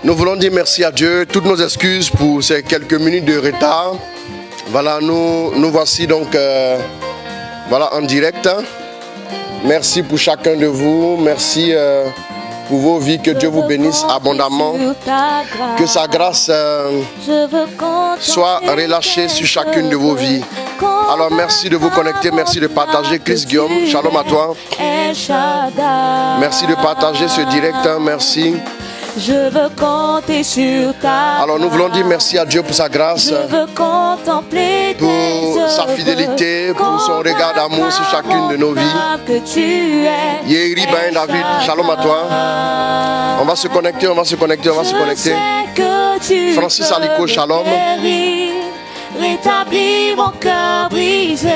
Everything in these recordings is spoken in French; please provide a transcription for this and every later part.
Nous voulons dire merci à Dieu, toutes nos excuses pour ces quelques minutes de retard. Voilà, nous voici donc voilà, en direct. Merci pour chacun de vous, merci pour vos vies, que Dieu vous bénisse abondamment, que sa grâce soit relâchée sur chacune de vos vies. Alors merci de vous connecter, merci de partager. Chris Guillaume, shalom à toi. Merci de partager ce direct, merci. Je veux compter sur ta Alors nous voulons dire merci à Dieu pour sa grâce, je veux contempler pour sa fidélité, pour son regard d'amour sur chacune de nos vies. que tu es. Yeri Ben David, shalom à toi. On va se connecter, on va se connecter, on va se connecter. Francis Aliko, shalom. Rétablis mon cœur brisé.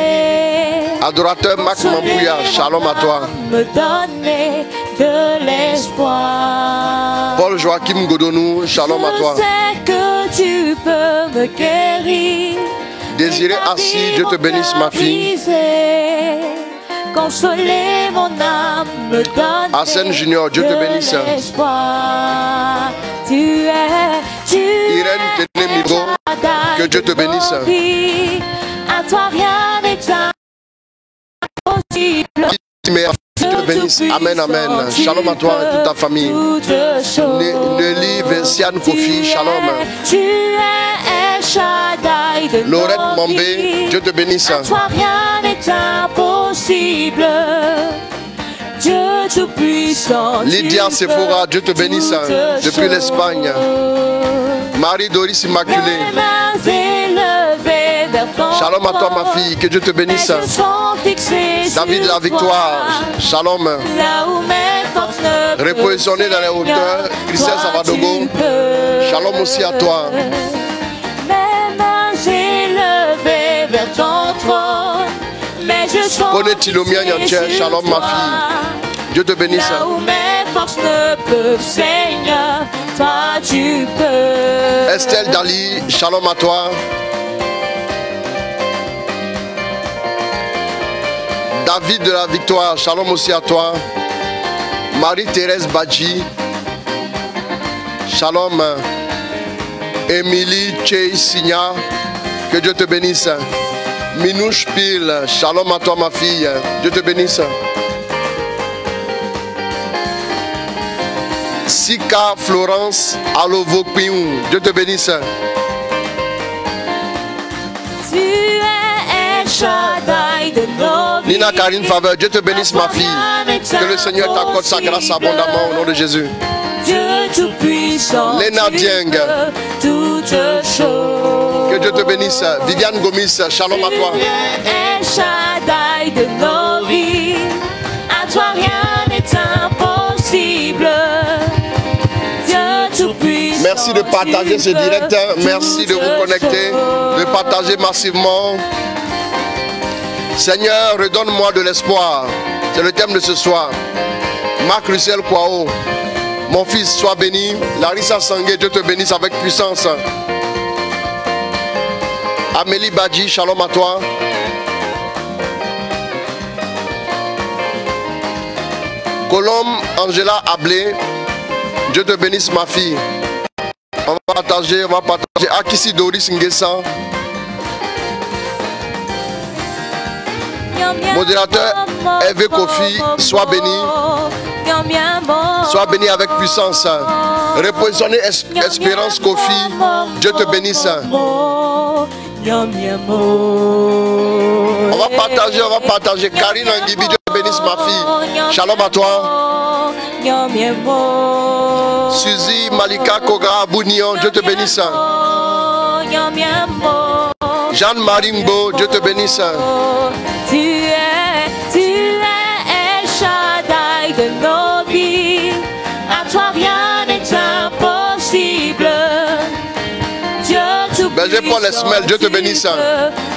Adorateur Mac Mambouya, shalom à toi. Me donner de l'espoir. Paul Joachim Godonou, shalom à toi. Je sais que tu peux me guérir. Désiré Assis, Dieu te bénisse ma fille. Consoler mon âme, me donner Hassan Junior, Dieu te bénisse. Irène Tenemigo, que Dieu te bénisse. À toi rien n'est impossible. Dieu te bénisse. Amen, amen. Shalom à toi et toute ta famille. Nelly Vinciane Kofi, shalom. Tu es Shaddai de Laurette Mambé, Dieu te bénisse. À toi rien n'est impossible. Dieu tout-puissant. Lydia Sephora, Dieu te bénisse. Depuis l'Espagne. Marie Doris Immaculée. Shalom à toi ma fille, que Dieu te bénisse. David la victoire, shalom. Repositionné dans les hauteurs, Christian Savadogo, shalom aussi à toi. Connais Tilomia Nyantier, shalom ma fille. Dieu te bénisse. Là où mes forces ne peuvent, Seigneur, toi tu peux. Estelle Dali, shalom à toi. David de la victoire, shalom aussi à toi. Marie-Thérèse Badji, shalom. Émilie Chey Signa, que Dieu te bénisse. Minouche Pile, shalom à toi ma fille, Dieu te bénisse. Sika Florence Alovo Piou, Dieu te bénisse. Tu es El Shaddai de nos vies. Nina Karine Faveur, Dieu te bénisse ma fille. Que le Seigneur t'accorde sa grâce abondamment au nom de Jésus. Dieu tout-puissant. Léna Dieng, toutes choses. que Dieu te bénisse. Viviane Gomis, shalom à toi. Tu es El Shaddai de nos vies. À toi rien n'est impossible. Merci de partager ce direct, merci de vous connecter, de partager massivement. Seigneur, redonne-moi de l'espoir. C'est le thème de ce soir. Marc Russell Kwao, mon fils, sois béni. Larissa Sangue, Dieu te bénisse avec puissance. Amélie Badji, shalom à toi. Colombe Angela Ablé, Dieu te bénisse ma fille. On va partager, Akisi Doris Ngessa. Modérateur Hervé Kofi, sois béni. Sois béni avec puissance. Repositionner Espérance Kofi, Dieu te bénisse. On va partager. Karine Angibi, Dieu te bénisse ma fille. Shalom à toi. Suzy Malika Koga Bounion, Dieu te bénisse. Jeanne Marimbo, Dieu te bénisse. Tu es El Shaddai de nos vies. À toi rien n'est impossible. Dieu Berger Paul Esmel, Dieu te bénisse.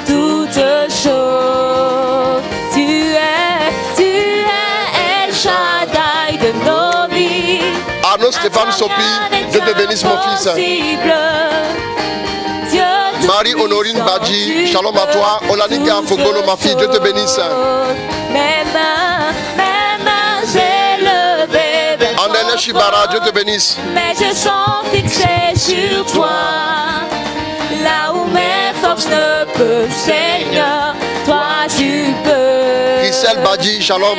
Toutes choses. Tu es El Shaddai de nos vies. Arnaud Stéphane Sopi, Dieu te bénisse mon fils. Marie-Honorine Badji, shalom à toi. Olanika Fogolo, ma fille, Dieu te bénisse. Mes mains élevées vers Shibara, Dieu te bénisse. Mes yeux sont fixés sur toi. Là où mes forces ne peuvent, Seigneur, toi tu peux. Gisèle Badi, shalom.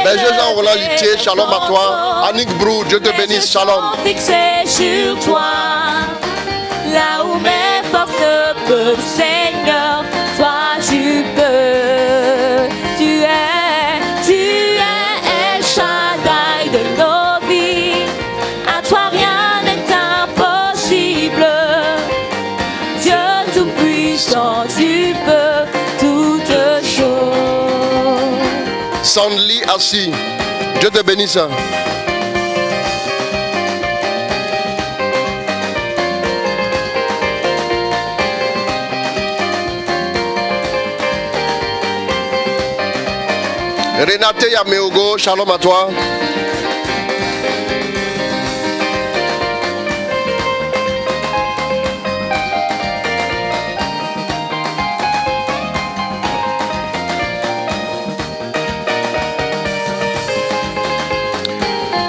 Berger Jean Roland Litier, shalom à toi. Annick Brou, Dieu te bénisse, shalom. Fixé sur toi, là où mes forces ne peuvent, Seigneur, toi tu peux. Tu es El Shaddai de nos vies. À toi rien n'est impossible. Dieu tout-puissant, tu peux toutes choses. Sandli assis, Dieu te bénisse. Renate Yameogo, shalom à toi.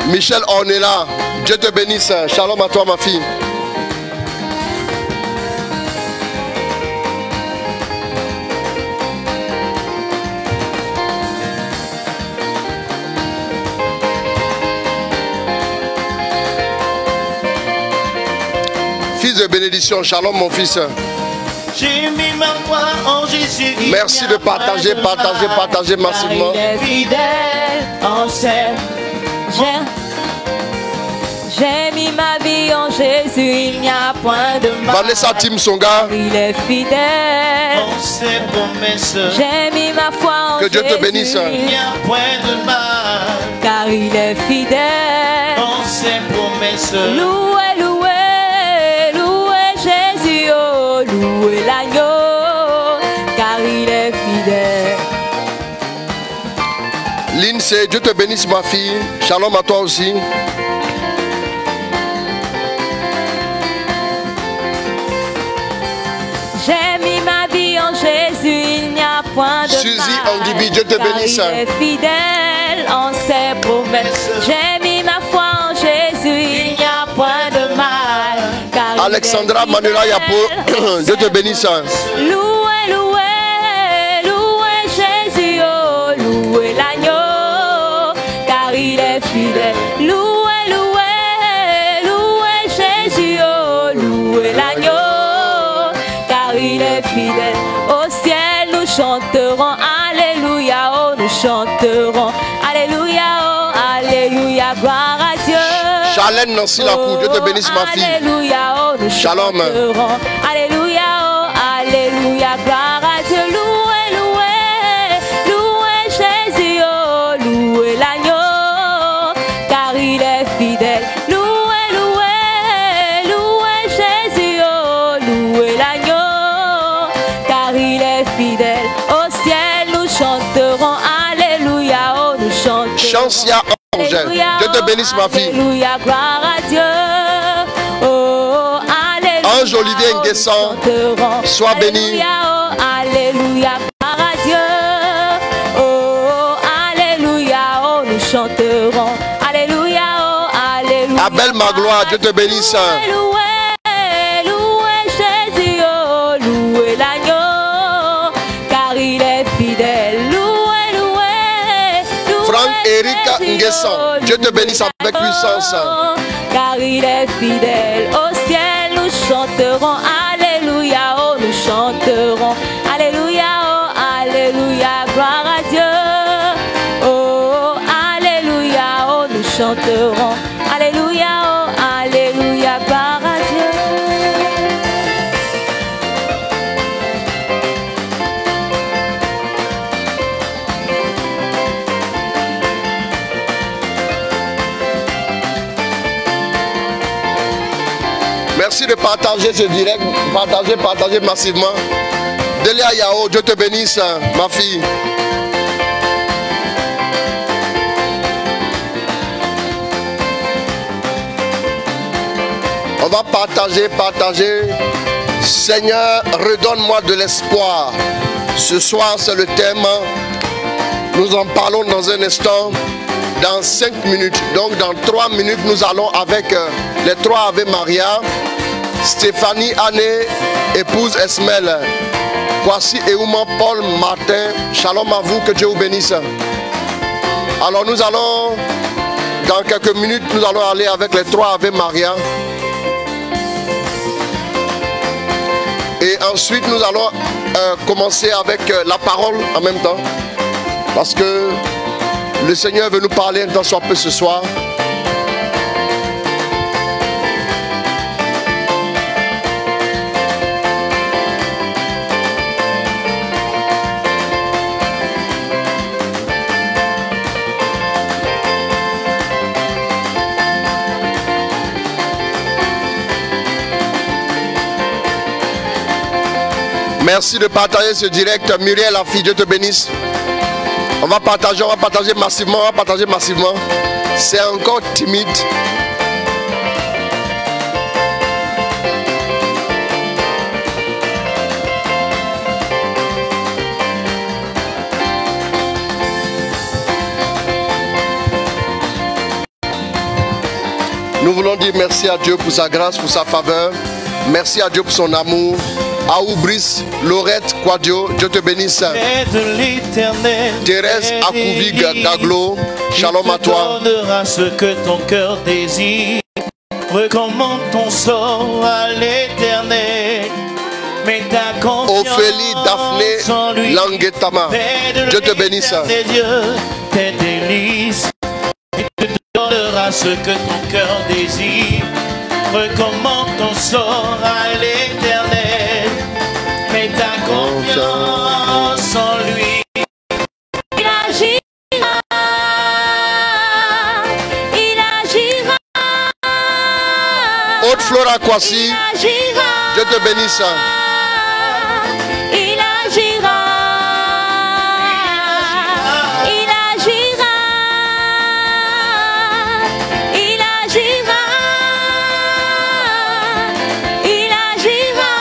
Michel Ornella, Dieu te bénisse. Shalom à toi ma fille. Fils de bénédiction, shalom mon fils. J'ai mis ma foi en Jésus. Merci de partager massivement. Il est fidèle, en sait. J'ai mis ma vie en Jésus, il n'y a point de mal. Vanessa Tim Songa, Il est fidèle. On ses promesses. J'ai mis ma foi en que Dieu Jésus. te bénisse. Il n'y a point de mal. Car il est fidèle. On ses promesses. Louez, louez, louez Jésus, oh, louez l'agneau, car il est fidèle. Lindsay, Dieu te bénisse ma fille. Shalom à toi aussi. J'ai mis ma vie en Jésus, il n'y a point de Suzy mal. Anguibi, Dieu te bénisse. Car il est fidèle en ses promesses. J'ai mis ma foi en Jésus, il n'y a point de mal. Car Alexandra Manuela Yapo, Dieu te bénisse. Louez, louez, louez Jésus, oh, louez l'agneau, car il est fidèle. Louez, louez, louez Jésus, oh, louez l'agneau, car il est fidèle. Au ciel nous chanterons, alléluia, oh, nous chanterons, alléluia, oh, alléluia, gloire à Dieu. Charlène Nancy Lacou, Dieu te bénisse ma fille. Alléluia, oh, nous Shalom. chanterons. Alléluia, oh, alléluia, gloire à Dieu. Louez, louez, louez Jésus, oh, louez l'agneau, car il est fidèle. Louez, louez, louez Jésus, oh, louez l'agneau, car il est fidèle. Au ciel nous chanterons, alléluia, oh, nous chanterons. Chancia Angèle, Dieu te bénisse ma fille. Alléluia, gloire à Dieu. Oh, alléluia. Ange Olivier Nguessan, sois béni. Alléluia, oh, alléluia, gloire à Dieu. Oh, alléluia, oh, nous chanterons. Alléluia, oh, alléluia. Abel Magloire, Dieu te bénisse. Louez, louez Jésus, oh, louez l'agneau, car il est fidèle. Louez, louez, louez Franck Erika Jésus, Nguessan, oh, Dieu te bénisse avec puissance. car il est fidèle. Au ciel nous chanterons, alléluia, oh, nous chanterons, alléluia, oh, alléluia, gloire à Dieu. Oh, alléluia, oh, nous chanterons, alléluia, oh, alléluia, gloire à Dieu. Merci de partager ce direct, partagez massivement. Delia Yao, Dieu te bénisse, ma fille. On va partager. Seigneur, redonne-moi de l'espoir. Ce soir, c'est le thème. Nous en parlons dans un instant. dans 5 minutes. Donc dans 3 minutes, nous allons avec les 3 Ave Maria. Stéphanie Anné, épouse Esmel. Voici Euma Paul Martin. Shalom à vous, que Dieu vous bénisse. Alors nous allons, dans quelques minutes, nous allons aller avec les 3 Ave Maria. Et ensuite, nous allons commencer avec la parole en même temps. Parce que le Seigneur veut nous parler un temps soit peu ce soir. Merci de partager ce direct. Muriel, la fille, Dieu te bénisse. On va partager massivement, C'est encore timide. Nous voulons dire merci à Dieu pour sa grâce, pour sa faveur. Merci à Dieu pour son amour. Aou Brice, Laurette, Quadio, Dieu te bénisse. Thérèse Akouvi Gaglo, shalom à toi. Tu donneras ce que ton cœur désire. Recommande ton sort à l'Éternel. Mets ta confiance Ophélie en lui. Daphné Languetama, Dieu te bénisse. Tes dieux, tes délices. Il te donnera ce que ton cœur désire. Recommande ton sort à l'Éternel. Mets ta confiance en lui. Il agira, il agira. Haute Flora Kwasi, Il agira, Dieu te bénisse. il agira, il agira, il agira, il agira,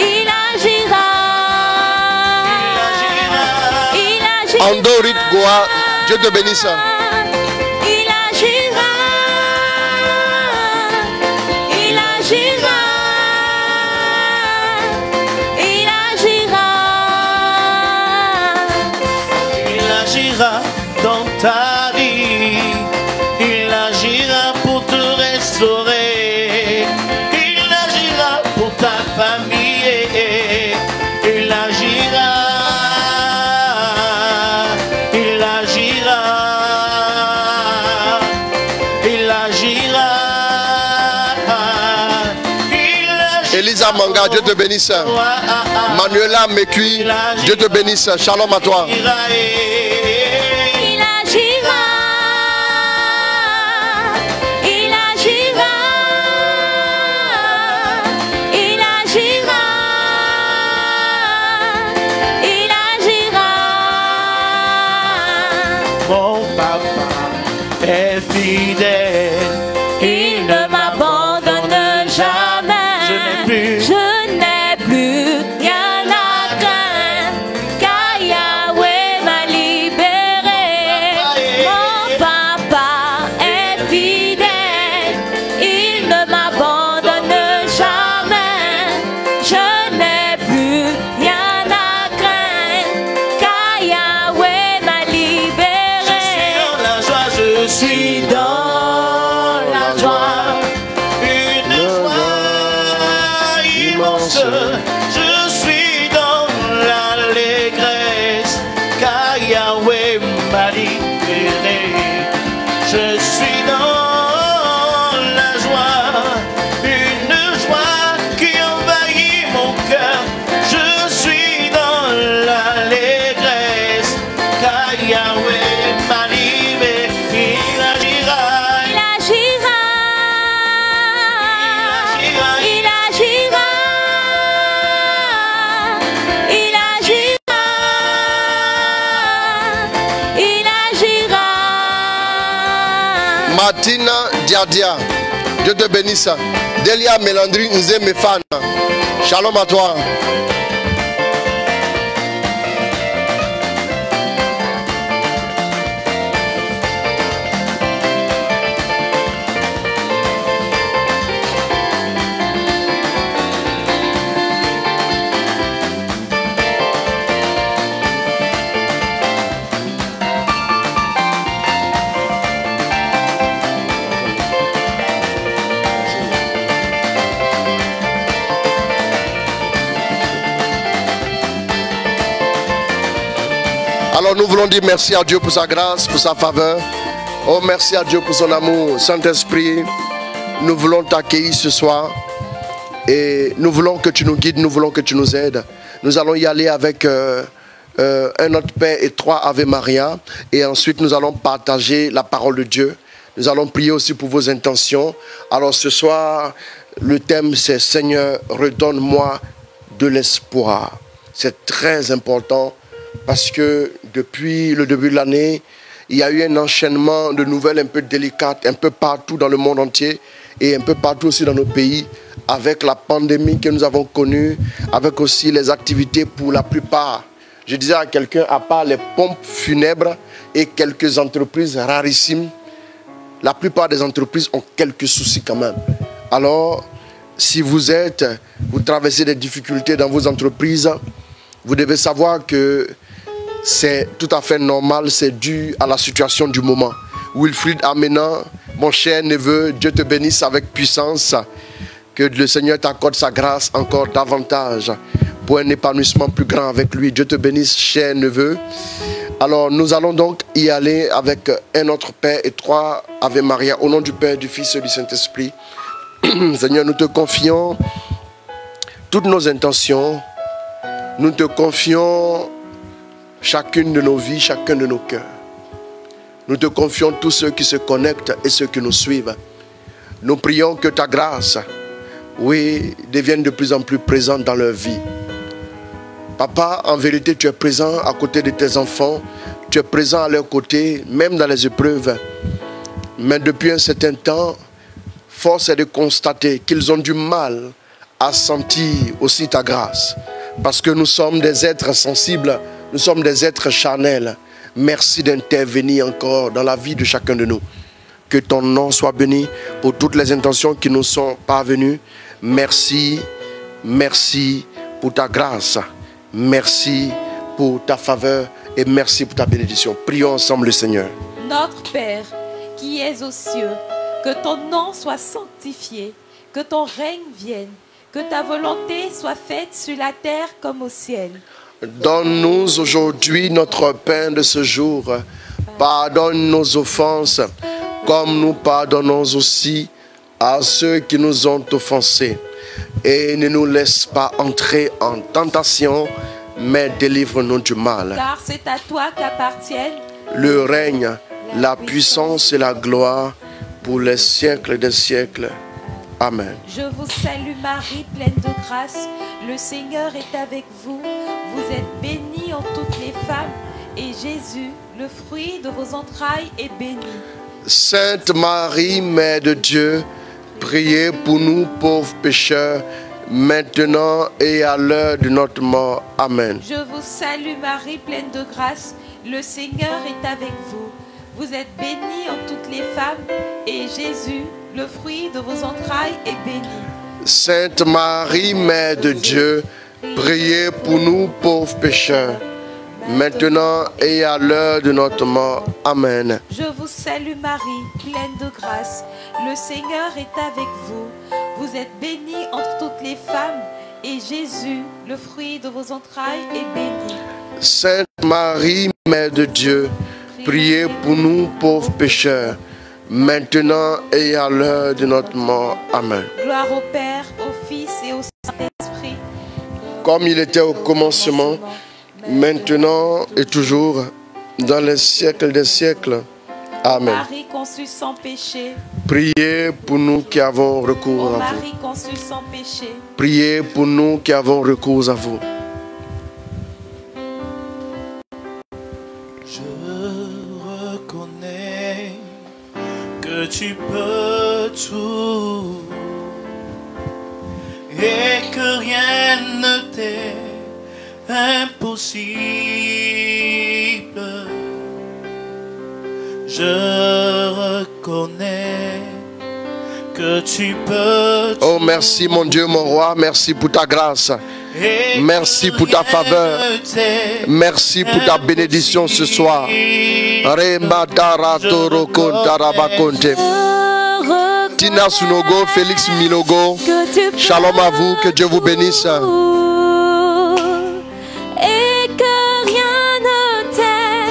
il agira, il agira. Andorit Goa, Dieu te bénisse. Il agira, il agira, il agira. Il agira dans ta vie. Il agira pour te restaurer. Il agira pour ta famille. Il agira. Il agira. Il agira. Elisa Manga, Dieu te bénisse. Manuela Mekui, Dieu te bénisse. Shalom à toi. Il agira, il agira, il agira, il agira. Mon papa est fidèle. Il ne m'abandonne jamais. Je n'ai plus rien à craindre, car Yahweh m'a libéré. Mon papa est fidèle. Il ne m'abandonne jamais. Je n'ai plus rien à craindre, car Yahweh m'a libéré. Je suis dans la joie, une joie immense. Je suis dans l'allégresse, car Yahweh m'a libéré. Je suis dans la joie, une joie qui envahit mon cœur. Je suis dans l'allégresse, car Yahweh m'a libéré. Il agira. Il agira, il agira, il agira. Martina Diadia, Dieu te bénisse. Delia Mélandry Nzé Mefana, shalom à toi. Alors nous voulons dire merci à Dieu pour sa grâce, pour sa faveur. Oh, merci à Dieu pour son amour. Saint-Esprit, nous voulons t'accueillir ce soir. Et nous voulons que tu nous guides, nous voulons que tu nous aides. Nous allons y aller avec un Notre Père et 3 Ave Maria. Et ensuite, nous allons partager la parole de Dieu. Nous allons prier aussi pour vos intentions. Alors ce soir, le thème c'est « Seigneur, redonne-moi de l'espoir ». C'est très important parce que depuis le début de l'année, il y a eu un enchaînement de nouvelles un peu délicates, un peu partout dans le monde entier et un peu partout aussi dans nos pays, avec la pandémie que nous avons connue, avec aussi les activités pour la plupart. Je disais à quelqu'un, à part les pompes funèbres et quelques entreprises rarissimes, la plupart des entreprises ont quelques soucis quand même. Alors, si vous traversez des difficultés dans vos entreprises, vous devez savoir que c'est tout à fait normal, c'est dû à la situation du moment. Wilfried Amena, mon cher neveu, Dieu te bénisse avec puissance. Que le Seigneur t'accorde sa grâce encore davantage pour un épanouissement plus grand avec lui. Dieu te bénisse, cher neveu. Alors, nous allons donc y aller avec un Notre Père et 3 Ave Maria. Au nom du Père, du Fils et du Saint-Esprit. Seigneur, nous te confions toutes nos intentions. Nous te confions chacune de nos vies, chacun de nos cœurs. Nous te confions tous ceux qui se connectent et ceux qui nous suivent. Nous prions que ta grâce, oui, devienne de plus en plus présente dans leur vie. Papa, en vérité, tu es présent à côté de tes enfants. Tu es présent à leur côté, même dans les épreuves. Mais depuis un certain temps, force est de constater qu'ils ont du mal à sentir aussi ta grâce. Parce que nous sommes des êtres sensibles, nous sommes des êtres charnels. Merci d'intervenir encore dans la vie de chacun de nous. Que ton nom soit béni pour toutes les intentions qui nous sont parvenues. Merci, merci pour ta grâce. Merci pour ta faveur et merci pour ta bénédiction. Prions ensemble le Seigneur. Notre Père, qui es aux cieux, que ton nom soit sanctifié, que ton règne vienne, que ta volonté soit faite sur la terre comme au ciel. Donne-nous aujourd'hui notre pain de ce jour. Pardonne nos offenses, comme nous pardonnons aussi à ceux qui nous ont offensés. Et ne nous laisse pas entrer en tentation, mais délivre-nous du mal. Car c'est à toi qu'appartiennent le règne, la puissance et la gloire pour les siècles des siècles. Amen. Je vous salue Marie, pleine de grâce. Le Seigneur est avec vous. Vous êtes bénie en toutes les femmes. Et Jésus, le fruit de vos entrailles, est béni. Sainte Marie, Mère de Dieu, priez pour nous pauvres pécheurs, maintenant et à l'heure de notre mort. Amen. Je vous salue Marie, pleine de grâce. Le Seigneur est avec vous. Vous êtes bénie en toutes les femmes. Et Jésus, le fruit de vos entrailles, est béni. Sainte Marie, Mère de Dieu, priez pour nous pauvres pécheurs, maintenant et à l'heure de notre mort. Amen. Je vous salue Marie, pleine de grâce. Le Seigneur est avec vous. Vous êtes bénie entre toutes les femmes. Et Jésus, le fruit de vos entrailles, est béni. Sainte Marie, Mère de Dieu, priez pour nous pauvres pécheurs, maintenant et à l'heure de notre mort. Amen. Gloire au Père, au Fils et au Saint-Esprit. Comme il était au commencement, maintenant et toujours, dans les siècles des siècles. Amen. Marie conçue sans péché. Priez pour nous qui avons recours à vous. Marie conçue sans péché. Priez pour nous qui avons recours à vous. Je reconnais que tu peux tout et que rien ne t'est impossible. Je reconnais que tu peux tout. Oh, merci mon Dieu, mon roi, merci pour ta grâce. Merci pour ta faveur. Merci pour ta bénédiction ce soir. Tina Sunogo, Félix Minogo, shalom à vous, que Dieu vous bénisse. Et que rien ne t'est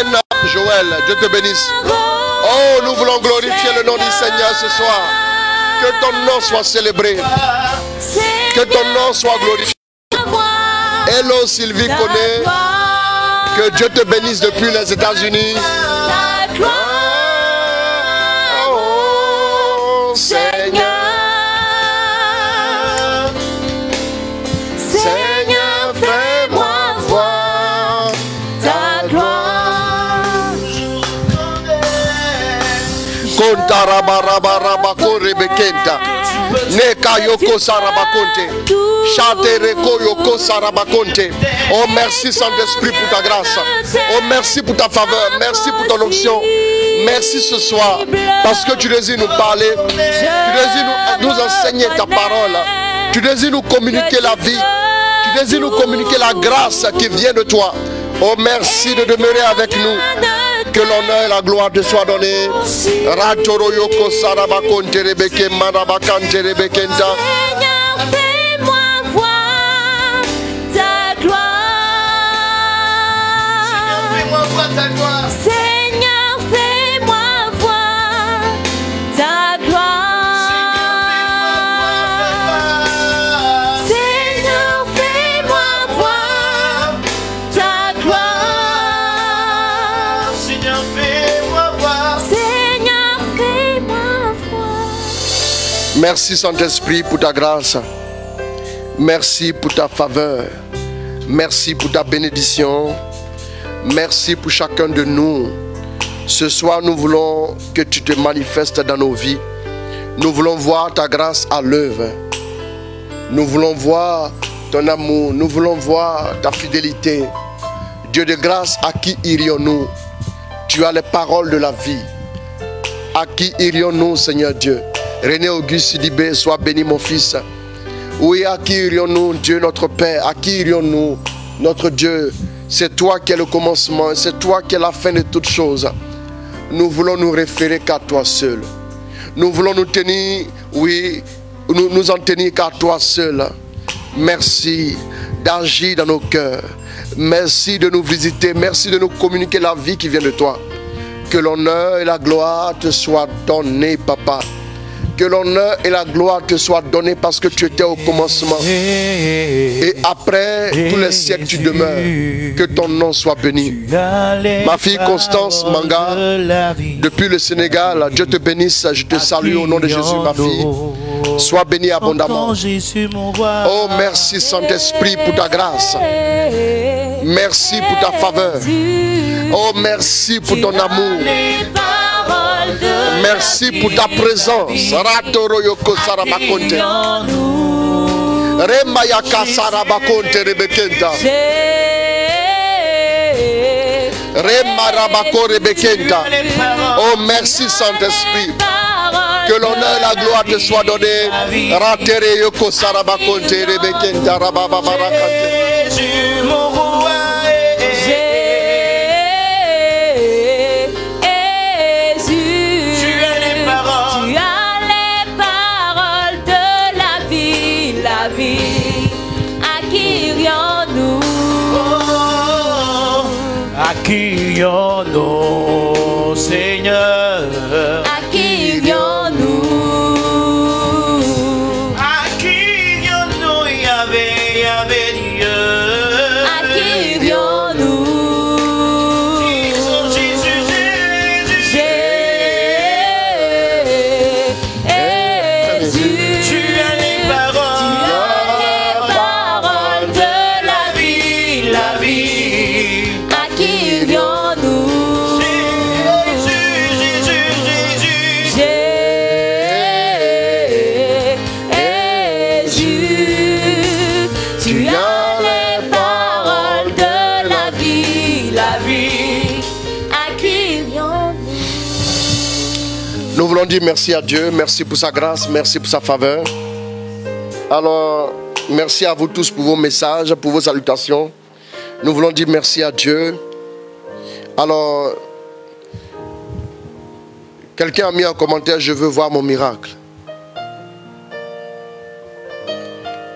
Amen. Joël, Dieu te bénisse. Oh, nous voulons glorifier le nom du Seigneur ce soir. Que ton nom soit célébré. Que ton nom soit glorifié. Hello Sylvie Koné. Que Dieu te bénisse depuis les États-Unis. Oh Seigneur. Seigneur, fais-moi voir ta gloire. Kontarabarabarabako rebekenta. Neka yoko sarabakonte. Chante reko yoko sarabakonte. Oh merci Saint-Esprit pour ta grâce. Oh merci pour ta faveur. Merci pour ton onction. Merci ce soir parce que tu désires nous parler. Tu désires nous enseigner ta parole. Tu désires nous communiquer la vie. Tu désires nous communiquer la grâce qui vient de toi. Oh merci de demeurer avec nous. Que l'honneur et la gloire te soient donnés. Ratoro yoko sarabakonte rebeke marabakante rebekenta. Seigneur, fais-moi voir ta gloire. Seigneur, fais-moi voir ta gloire. Seigneur, fais-moi voir ta gloire. Seigneur, fais-moi voir. Seigneur, fais-moi voir. Merci Saint-Esprit pour ta grâce. Merci pour ta faveur. Merci pour ta bénédiction. Merci pour chacun de nous. Ce soir, nous voulons que tu te manifestes dans nos vies. Nous voulons voir ta grâce à l'œuvre. Nous voulons voir ton amour. Nous voulons voir ta fidélité. Dieu de grâce, à qui irions-nous? Tu as les paroles de la vie. À qui irions-nous, Seigneur Dieu? René Auguste Sidibé, sois béni, mon fils. Oui, à qui irions-nous, Dieu notre Père? À qui irions-nous, notre Dieu? C'est toi qui es le commencement, c'est toi qui es la fin de toutes choses. Nous voulons nous référer qu'à toi seul. Nous voulons nous tenir, oui, nous en tenir qu'à toi seul. Merci d'agir dans nos cœurs. Merci de nous visiter. Merci de nous communiquer la vie qui vient de toi. Que l'honneur et la gloire te soient donnés, Papa. Que l'honneur et la gloire te soient donnés parce que tu étais au commencement. Et après tous les siècles tu demeures. Que ton nom soit béni. Ma fille Constance Manga, depuis le Sénégal, Dieu te bénisse. Je te salue au nom de Jésus, ma fille. Sois bénie abondamment. Oh, merci Saint-Esprit pour ta grâce. Merci pour ta faveur. Oh, merci pour ton amour. Merci pour ta présence. Ratoro yoko sarabakonte. Remayaka sarabakonte rebekenta. Remarabako rebekenta. Oh, merci Saint-Esprit. Que l'honneur et la gloire te soient donnés. Ratere yoko sarabakonte rebekenta rabababarakante. Jésus, mon roi. À qui irions-nous, Seigneur? À qui irions-nous? À qui irions-nous, Yahvé, Yahvé Dieu? À qui irions-nous? Jésus, Jésus, Jésus, tu as les paroles de la vie, la vie. à qui irions-nous? Jésus, tu as les paroles de la vie, à qui irions-nous? Nous voulons dire merci à Dieu, merci pour sa grâce, merci pour sa faveur. Alors, merci à vous tous pour vos messages, pour vos salutations. Nous voulons dire merci à Dieu. Alors, quelqu'un a mis en commentaire, je veux voir mon miracle.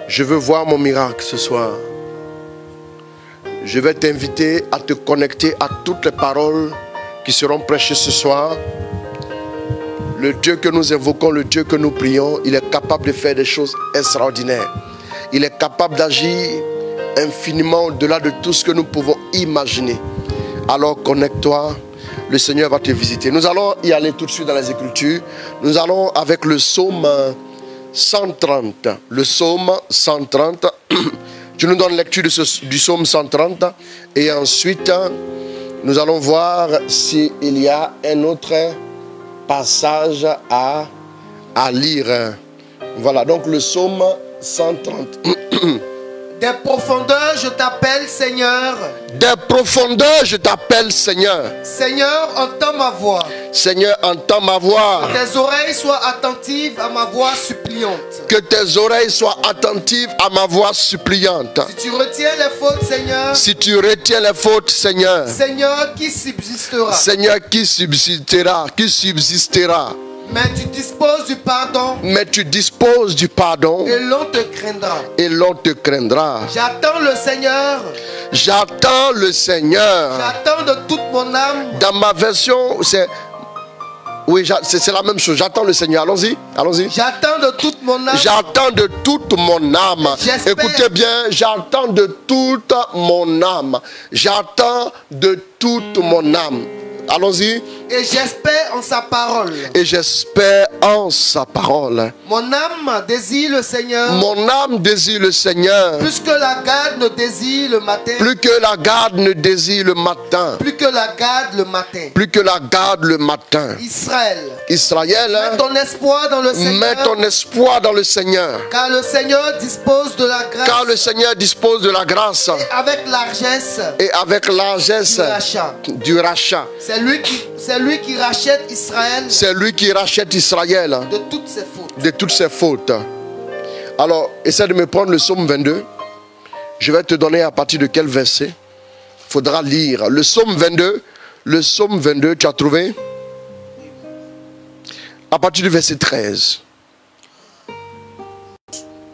Je veux voir mon miracle ce soir. je vais t'inviter à te connecter à toutes les paroles qui seront prêchées ce soir. Le Dieu que nous invoquons, le Dieu que nous prions, il est capable de faire des choses extraordinaires. Il est capable d'agir infiniment au-delà de tout ce que nous pouvons imaginer. Alors connecte-toi, le Seigneur va te visiter. Nous allons y aller tout de suite dans les Écritures. Nous allons avec le psaume 130. Le psaume 130. Je nous donne lecture du psaume 130. Et ensuite, nous allons voir s'il y a un autre passage à lire. Voilà, donc le psaume 130. Des profondeurs, je t'appelle, Seigneur. Des profondeurs, je t'appelle, Seigneur. Seigneur, entends ma voix. Seigneur, entends ma voix. Que tes oreilles soient attentives à ma voix suppliante. Que tes oreilles soient attentives à ma voix suppliante. Si tu retiens les fautes, Seigneur. Si tu retiens les fautes, Seigneur. Seigneur, qui subsistera? Seigneur, qui subsistera? Qui subsistera? Mais tu disposes du pardon. Mais tu disposes du pardon. Et l'on te craindra. Et l'on te craindra. J'attends le Seigneur. J'attends le Seigneur. J'attends de toute mon âme. Dans ma version, c'est... Oui, c'est la même chose. J'attends le Seigneur. Allons-y. Allons-y. J'attends de toute mon âme. J'attends de toute mon âme. Écoutez bien. J'attends de toute mon âme. J'attends de toute mon âme. Allons-y. Et j'espère en sa parole. Et j'espère en sa parole. Mon âme désire le Seigneur. Mon âme désire le Seigneur. Plus que la garde ne désire le matin. Plus que la garde ne désire le matin. Plus que la garde le matin. Plus que la garde le matin. Israël. Israël. Mets ton espoir dans le Seigneur. Mets ton espoir dans le Seigneur. Car le Seigneur dispose de la grâce. Car le Seigneur dispose de la grâce. Et avec largesse. Et avec largesse du rachat. C'est lui qui rachète Israël. C'est lui qui rachète Israël. De toutes ses fautes. De toutes ses fautes. Alors, essaie de me prendre le psaume 22. Je vais te donner à partir de quel verset. Il faudra lire. Le psaume 22. Le psaume 22, tu as trouvé? À partir du verset 13.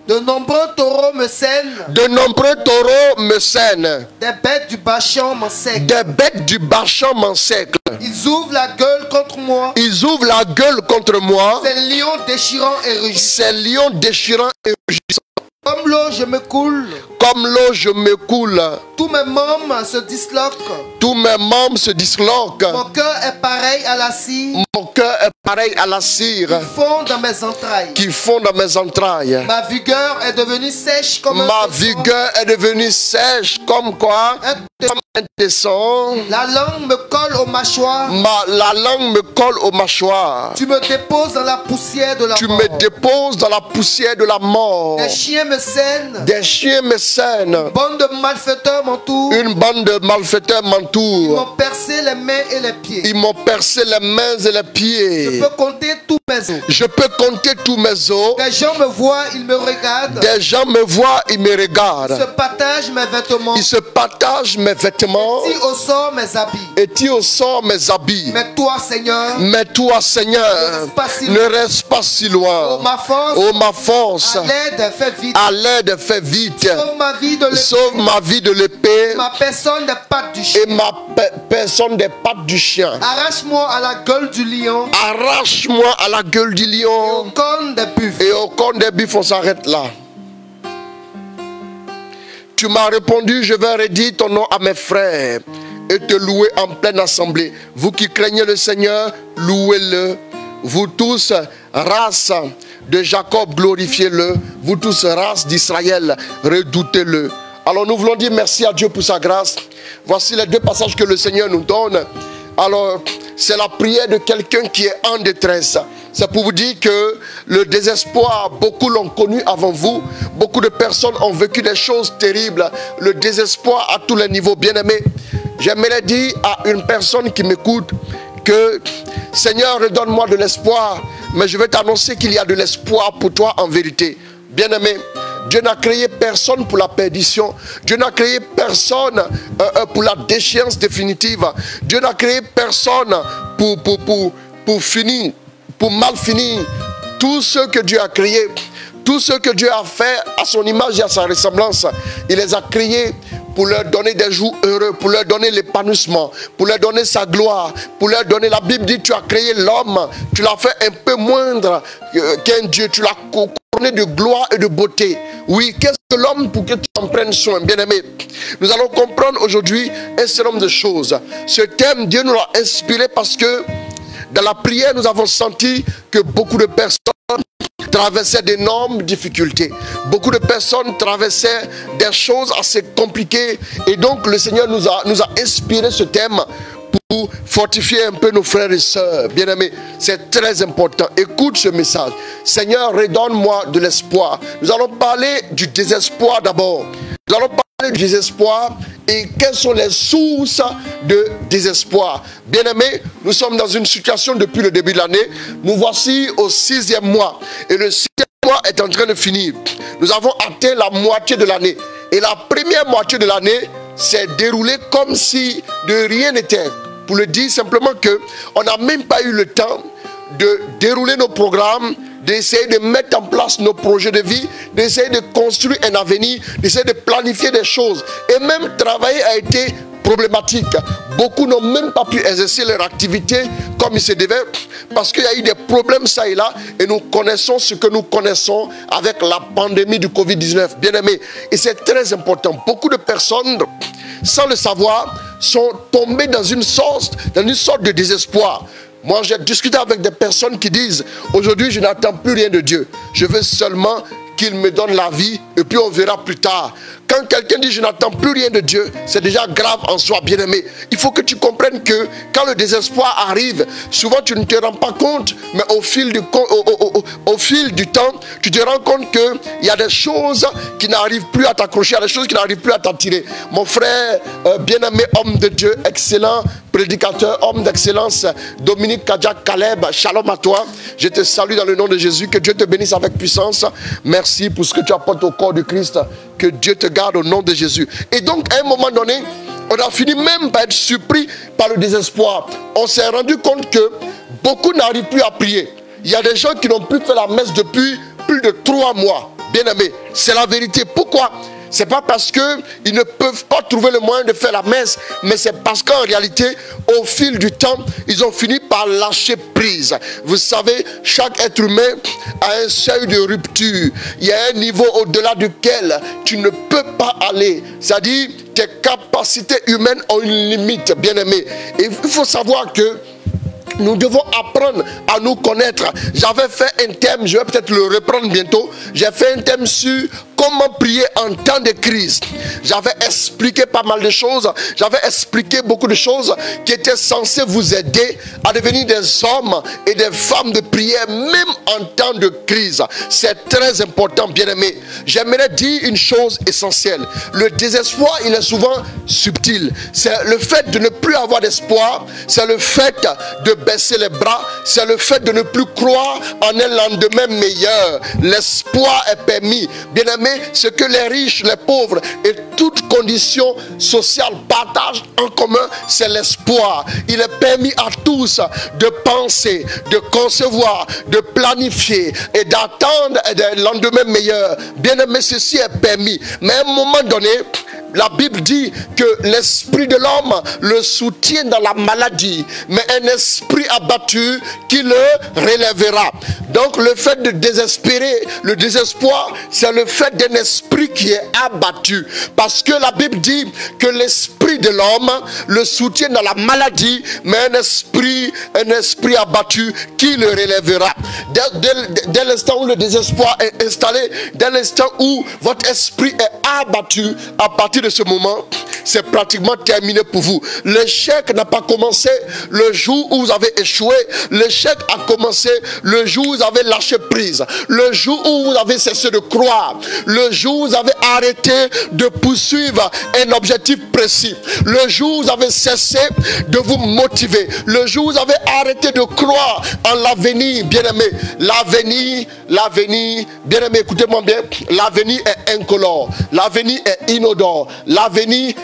De nombreux taureaux me saignent. De nombreux taureaux me saignent. Des bêtes du Bashan m'enseignent. Des bêtes du Bashan m'enseignent. Ils ouvrent la gueule contre moi. Ils ouvrent la gueule contre moi. Ces lions déchirants et rugissants. Ces lions déchirants et rugissants. Comme l'eau, je me coule. Comme l'eau, je me coule. Tous mes membres se disloquent. Tous mes membres se disloquent. Mon cœur est pareil à la cire. Mon cœur est pareil à la cire. Qui fond dans mes entrailles. Qui fond dans mes entrailles. Ma vigueur est devenue sèche comme Ma vigueur est devenue sèche comme quoi? Indécent. La langue me colle aux mâchoires. La langue me colle aux mâchoires. Tu me déposes dans la poussière de la mort. Tu me déposes dans la poussière de la mort. Des chiens me saignent. Des chiens me saignent. Une bande de malfaiteurs m'entoure. Une bande de malfaiteurs m'entoure. Ils m'ont percé les mains et les pieds. Ils m'ont percé les mains et les pieds. Je peux compter tous mes os. Je peux compter tous mes os. Des gens me voient, ils me regardent. Des gens me voient, ils me regardent. Ils se partagent mes vêtements. Ils se partagent mes vêtements. Et tirent au sort mes habits. Et tirent au sort mes habits. Mais toi, Seigneur. Mais toi, Seigneur, ne reste pas si loin. Oh, ma force. Oh, ma force. À l'aide, fais vite. À l'aide, fais vite. Sauve ma vie de l'épée. Sauve ma vie de l'épée. Ma personne des pattes du chien. Et ma personne des pattes du chien. Arrache-moi à la gueule du lion. Arrache-moi à la gueule du lion. Et au corne des buffles. Et au corne des buffles, on s'arrête là. Tu m'as répondu, je vais redire ton nom à mes frères et te louer en pleine assemblée. Vous qui craignez le Seigneur, louez-le. Vous tous, race de Jacob, glorifiez-le. Vous tous, race d'Israël, redoutez-le. Alors nous voulons dire merci à Dieu pour sa grâce. Voici les deux passages que le Seigneur nous donne. Alors, c'est la prière de quelqu'un qui est en détresse. C'est pour vous dire que le désespoir, beaucoup l'ont connu avant vous. Beaucoup de personnes ont vécu des choses terribles. Le désespoir à tous les niveaux. Bien-aimés, j'aimerais dire à une personne qui m'écoute que Seigneur, redonne-moi de l'espoir. Mais je vais t'annoncer qu'il y a de l'espoir pour toi en vérité. Bien-aimé, Dieu n'a créé personne pour la perdition. Dieu n'a créé personne pour la déchéance définitive. Dieu n'a créé personne pour finir, pour mal finir. Tout ce que Dieu a créé, tout ce que Dieu a fait à son image et à sa ressemblance, il les a créés pour leur donner des jours heureux, pour leur donner l'épanouissement, pour leur donner sa gloire, pour leur donner, la Bible dit, tu as créé l'homme, tu l'as fait un peu moindre qu'un Dieu, tu l'as couronné de gloire et de beauté. Oui, qu'est-ce que l'homme pour que tu en prennes soin, bien-aimé? Nous allons comprendre aujourd'hui un certain nombre de choses. Ce thème, Dieu nous l'a inspiré parce que dans la prière, nous avons senti que beaucoup de personnes traversaient d'énormes difficultés. Beaucoup de personnes traversaient des choses assez compliquées. Et donc, le Seigneur nous a inspiré ce thème pour fortifier un peu nos frères et sœurs. Bien-aimés, c'est très important. Écoute ce message. Seigneur, redonne-moi de l'espoir. Nous allons parler du désespoir d'abord. Nous allons parler du désespoir et quelles sont les sources de désespoir. Bien-aimés, nous sommes dans une situation depuis le début de l'année. Nous voici au 6e mois. Et le 6e mois est en train de finir. Nous avons atteint la moitié de l'année. Et la première moitié de l'année s'est déroulée comme si de rien n'était. Pour le dire simplement qu'on n'a même pas eu le temps de dérouler nos programmes, d'essayer de mettre en place nos projets de vie, d'essayer de construire un avenir, d'essayer de planifier des choses. Et même travailler a été problématique. Beaucoup n'ont même pas pu exercer leur activité comme il se devait parce qu'il y a eu des problèmes ça et là et nous connaissons ce que nous connaissons avec la pandémie du Covid-19. Bien aimé, et c'est très important. Beaucoup de personnes, sans le savoir, sont tombées dans une sorte de désespoir. Moi, j'ai discuté avec des personnes qui disent « Aujourd'hui, je n'attends plus rien de Dieu. Je veux seulement qu'il me donne la vie et puis on verra plus tard. » Quand quelqu'un dit « Je n'attends plus rien de Dieu », c'est déjà grave en soi, bien-aimé. Il faut que tu comprennes que quand le désespoir arrive, souvent tu ne te rends pas compte, mais au fil du temps, tu te rends compte qu'il y a des choses qui n'arrivent plus à t'accrocher, il y a des choses qui n'arrivent plus à t'attirer. Mon frère, bien-aimé homme de Dieu, excellent prédicateur, homme d'excellence, Dominique Kadiak Caleb, shalom à toi. Je te salue dans le nom de Jésus. Que Dieu te bénisse avec puissance. Merci pour ce que tu apportes au corps de Christ. Que Dieu te garde au nom de Jésus. Et donc, à un moment donné, on a fini même par être surpris par le désespoir. On s'est rendu compte que beaucoup n'arrivent plus à prier. Il y a des gens qui n'ont plus fait la messe depuis plus de 3 mois. Bien aimé, c'est la vérité. Pourquoi ? C'est pas parce qu'ils ne peuvent pas trouver le moyen de faire la messe, mais c'est parce qu'en réalité, au fil du temps, ils ont fini par lâcher prise. Vous savez, chaque être humain a un seuil de rupture. Il y a un niveau au-delà duquel tu ne peux pas aller. C'est-à-dire, tes capacités humaines ont une limite, bien aimé. Et il faut savoir que nous devons apprendre à nous connaître. J'avais fait un thème, je vais peut-être le reprendre bientôt. J'ai fait un thème sur comment prier en temps de crise. J'avais expliqué pas mal de choses. J'avais expliqué beaucoup de choses qui étaient censées vous aider à devenir des hommes et des femmes de prière, même en temps de crise. C'est très important, bien-aimé. J'aimerais dire une chose essentielle. Le désespoir, il est souvent subtil. C'est le fait de ne plus avoir d'espoir. C'est le fait de baisser les bras. C'est le fait de ne plus croire en un lendemain meilleur. L'espoir est permis. Bien-aimé, ce que les riches, les pauvres et toute condition sociale partagent en commun, c'est l'espoir. Il est permis à tous de penser, de concevoir, de planifier et d'attendre des lendemains meilleurs. Bien-aimé, ceci est permis. Mais à un moment donné, la Bible dit que l'esprit de l'homme le soutient dans la maladie, mais un esprit abattu qui le relèvera. Donc le fait de désespérer, le désespoir, c'est le fait d'un esprit qui est abattu. Parce que la Bible dit que l'esprit de l'homme le soutient dans la maladie, mais un esprit abattu qui le relèvera. Dès l'instant où le désespoir est installé, dès l'instant où votre esprit est abattu, à partir de ce moment, c'est pratiquement terminé pour vous. L'échec n'a pas commencé le jour où vous avez échoué. L'échec a commencé le jour où vous avez lâché prise. Le jour où vous avez cessé de croire. Le jour où vous avez arrêté de poursuivre un objectif précis. le jour où vous avez cessé de vous motiver, le jour où vous avez arrêté de croire en l'avenir, bien-aimé, l'avenir, bien-aimé, écoutez-moi bien, l'avenir est incolore, l'avenir est inodore, l'avenir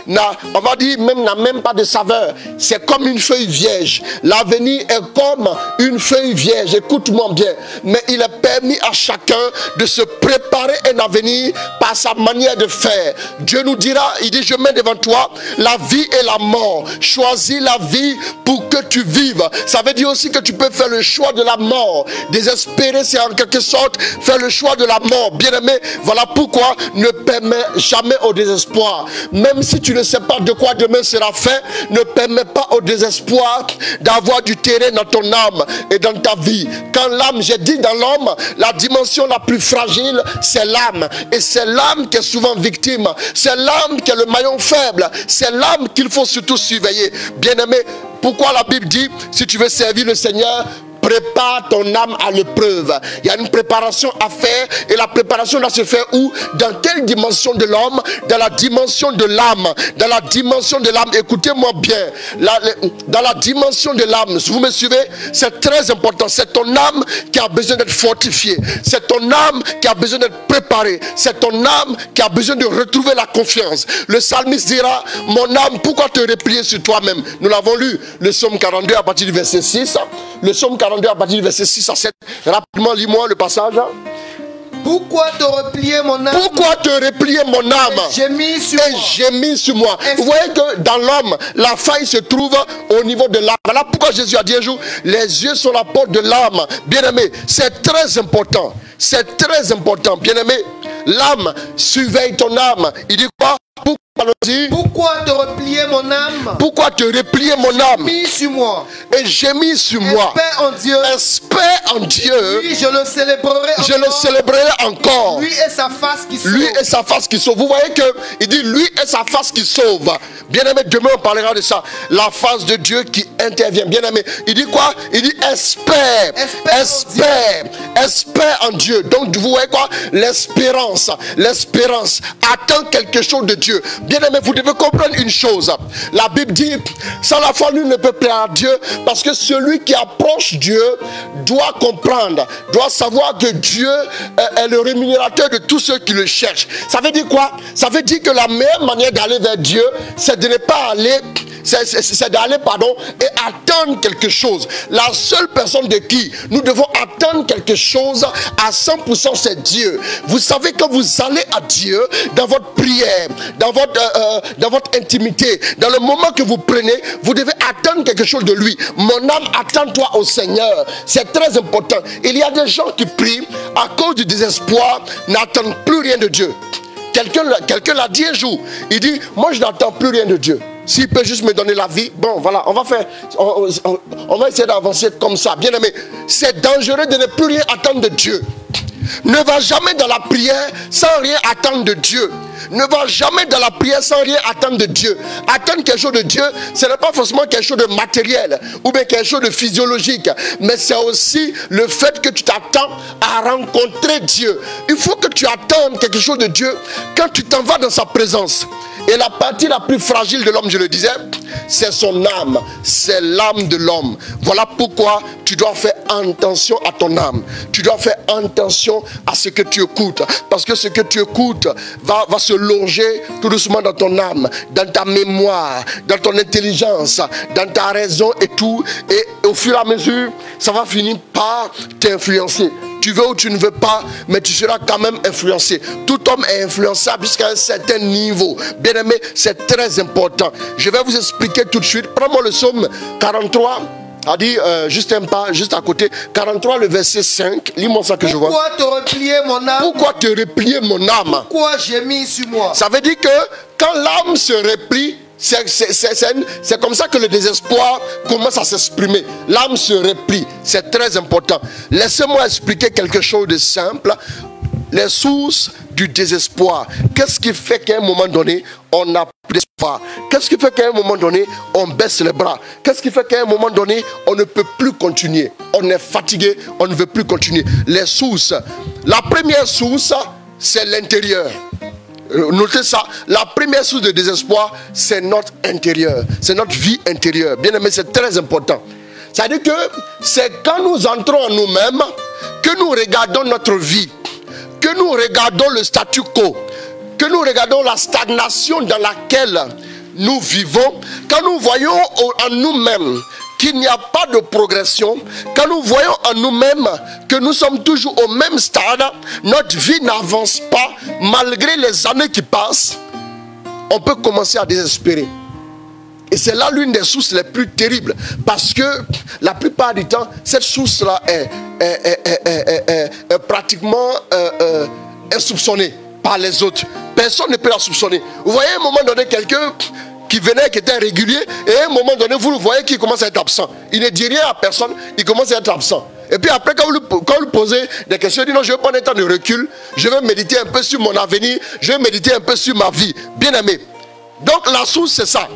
on va dire, n'a même pas de saveur, c'est comme une feuille vierge, l'avenir est comme une feuille vierge, écoute-moi bien, mais il est permis à chacun de se préparer un avenir par sa manière de faire. Dieu nous dira, il dit, je mets devant toi la vie et la mort, choisis la vie pour que tu vives. Ça veut dire aussi que tu peux faire le choix de la mort. Désespérer, c'est en quelque sorte faire le choix de la mort. Bien-aimé, voilà pourquoi ne permets jamais au désespoir. Même si tu ne sais pas de quoi demain sera fait, ne permets pas au désespoir d'avoir du terrain dans ton âme et dans ta vie. Quand l'âme, j'ai dit dans l'homme, la dimension la plus fragile, c'est l'âme. Et c'est l'âme qui est souvent victime. C'est l'âme qui est le maillon faible. C'est l'âme qu'il faut surtout surveiller. Bien-aimé, pourquoi la Bible dit, si tu veux servir le Seigneur, prépare ton âme à l'épreuve. Il y a une préparation à faire et la préparation doit se faire où? Dans quelle dimension de l'homme? Dans la dimension de l'âme. Dans la dimension de l'âme, écoutez-moi bien. Dans la dimension de l'âme, vous me suivez? C'est très important. C'est ton âme qui a besoin d'être fortifiée. C'est ton âme qui a besoin d'être préparée. C'est ton âme qui a besoin de retrouver la confiance. Le psalmiste dira, mon âme, pourquoi te replier sur toi-même? Nous l'avons lu, le psaume 42 à partir du verset 6. Le psaume 42 à partir du verset 6 à 7. Rapidement, lis-moi le passage. Pourquoi te replier mon âme? Pourquoi te replier mon âme? Gémis sur moi. Gémis sur moi. Vous voyez que dans l'homme, la faille se trouve au niveau de l'âme. Voilà pourquoi Jésus a dit un jour, les yeux sont la porte de l'âme. Bien-aimé, c'est très important. C'est très important. Bien-aimé, l'âme surveille ton âme. Il dit quoi? Pourquoi te replier mon âme? Pourquoi te replier mon âme? Gémis sur moi. Et gémis sur moi. Espère en Dieu. Espère en Dieu. Oui, je le célébrerai encore. Je le célébrerai encore. Lui et sa face qui sauve. Lui et sa face qui sauve. Vous voyez que il dit lui et sa face qui sauve. Bien aimé, demain on parlera de ça. La face de Dieu qui intervient. Bien aimé, il dit quoi? Il dit espère. Espère en Dieu. Donc vous voyez quoi? L'espérance. L'espérance. Attends quelque chose de Dieu. Bien aimé, vous devez comprendre une chose. La Bible dit, sans la foi, nul ne peut plaire à Dieu, parce que celui qui approche Dieu doit comprendre, doit savoir que Dieu est le rémunérateur de tous ceux qui le cherchent. Ça veut dire quoi? Ça veut dire que la meilleure manière d'aller vers Dieu, c'est de ne pas aller, c'est d'aller, et attendre quelque chose. La seule personne de qui nous devons attendre quelque chose à 100%, c'est Dieu. Vous savez, quand vous allez à Dieu, dans votre prière, dans votre intimité, dans le moment que vous prenez, vous devez attendre quelque chose de lui. Mon âme, attends-toi au Seigneur. C'est très important. Il y a des gens qui prient à cause du désespoir, n'attendent plus rien de Dieu. Quelqu'un l'a dit un jour. Il dit, moi je n'attends plus rien de Dieu. S'il peut juste me donner la vie, bon voilà, on va essayer d'avancer comme ça. Bien aimé, c'est dangereux de ne plus rien attendre de Dieu. Ne va jamais dans la prière sans rien attendre de Dieu. Ne va jamais dans la prière sans rien attendre de Dieu. Attendre quelque chose de Dieu, ce n'est pas forcément quelque chose de matériel ou bien quelque chose de physiologique, mais c'est aussi le fait que tu t'attends à rencontrer Dieu. Il faut que tu attendes quelque chose de Dieu quand tu t'en vas dans sa présence. Et la partie la plus fragile de l'homme, je le disais, c'est son âme, c'est l'âme de l'homme. Voilà pourquoi tu dois faire attention à ton âme. Tu dois faire attention à ce que tu écoutes. Parce que ce que tu écoutes va se loger tout doucement dans ton âme, dans ta mémoire, dans ton intelligence, dans ta raison et tout. Et au fur et à mesure, ça va finir par t'influencer. Tu veux ou tu ne veux pas, mais tu seras quand même influencé. Tout homme est influençable jusqu'à un certain niveau. Bien aimé, c'est très important. Je vais vous expliquer tout de suite. Prends-moi le psaume 43. A dit juste un pas, juste à côté. 43, le verset 5. Lis-moi ça que je vois. Pourquoi te replier mon âme? Pourquoi te replier mon âme? Pourquoi gémis sur moi? Ça veut dire que quand l'âme se replie, c'est comme ça que le désespoir commence à s'exprimer. L'âme se replie. C'est très important. Laissez-moi expliquer quelque chose de simple. Les sources du désespoir. Qu'est-ce qui fait qu'à un moment donné, on n'a plus d'espoir? Qu'est-ce qui fait qu'à un moment donné, on baisse les bras? Qu'est-ce qui fait qu'à un moment donné, on ne peut plus continuer? On est fatigué, on ne veut plus continuer. Les sources. La première source, c'est l'intérieur. Notez ça, la première source de désespoir, c'est notre intérieur, c'est notre vie intérieure. Bien aimé, c'est très important. C'est-à-dire que c'est quand nous entrons en nous-mêmes que nous regardons notre vie, que nous regardons le statu quo, que nous regardons la stagnation dans laquelle nous vivons, quand nous voyons en nous-mêmes qu'il n'y a pas de progression, quand nous voyons en nous-mêmes que nous sommes toujours au même stade, notre vie n'avance pas malgré les années qui passent, on peut commencer à désespérer. Et c'est là l'une des sources les plus terribles, parce que la plupart du temps, cette source-là est pratiquement insoupçonnée par les autres. Personne ne peut la soupçonner. Vous voyez à un moment donné quelqu'un qui venait, qui était régulier, et à un moment donné, vous le voyez qu'il commence à être absent. Il ne dit rien à personne, il commence à être absent. Et puis après, quand vous lui posez des questions, il dit non, je vais prendre un temps de recul, je vais méditer un peu sur mon avenir, je vais méditer un peu sur ma vie. Bien aimé. Donc la source, c'est ça.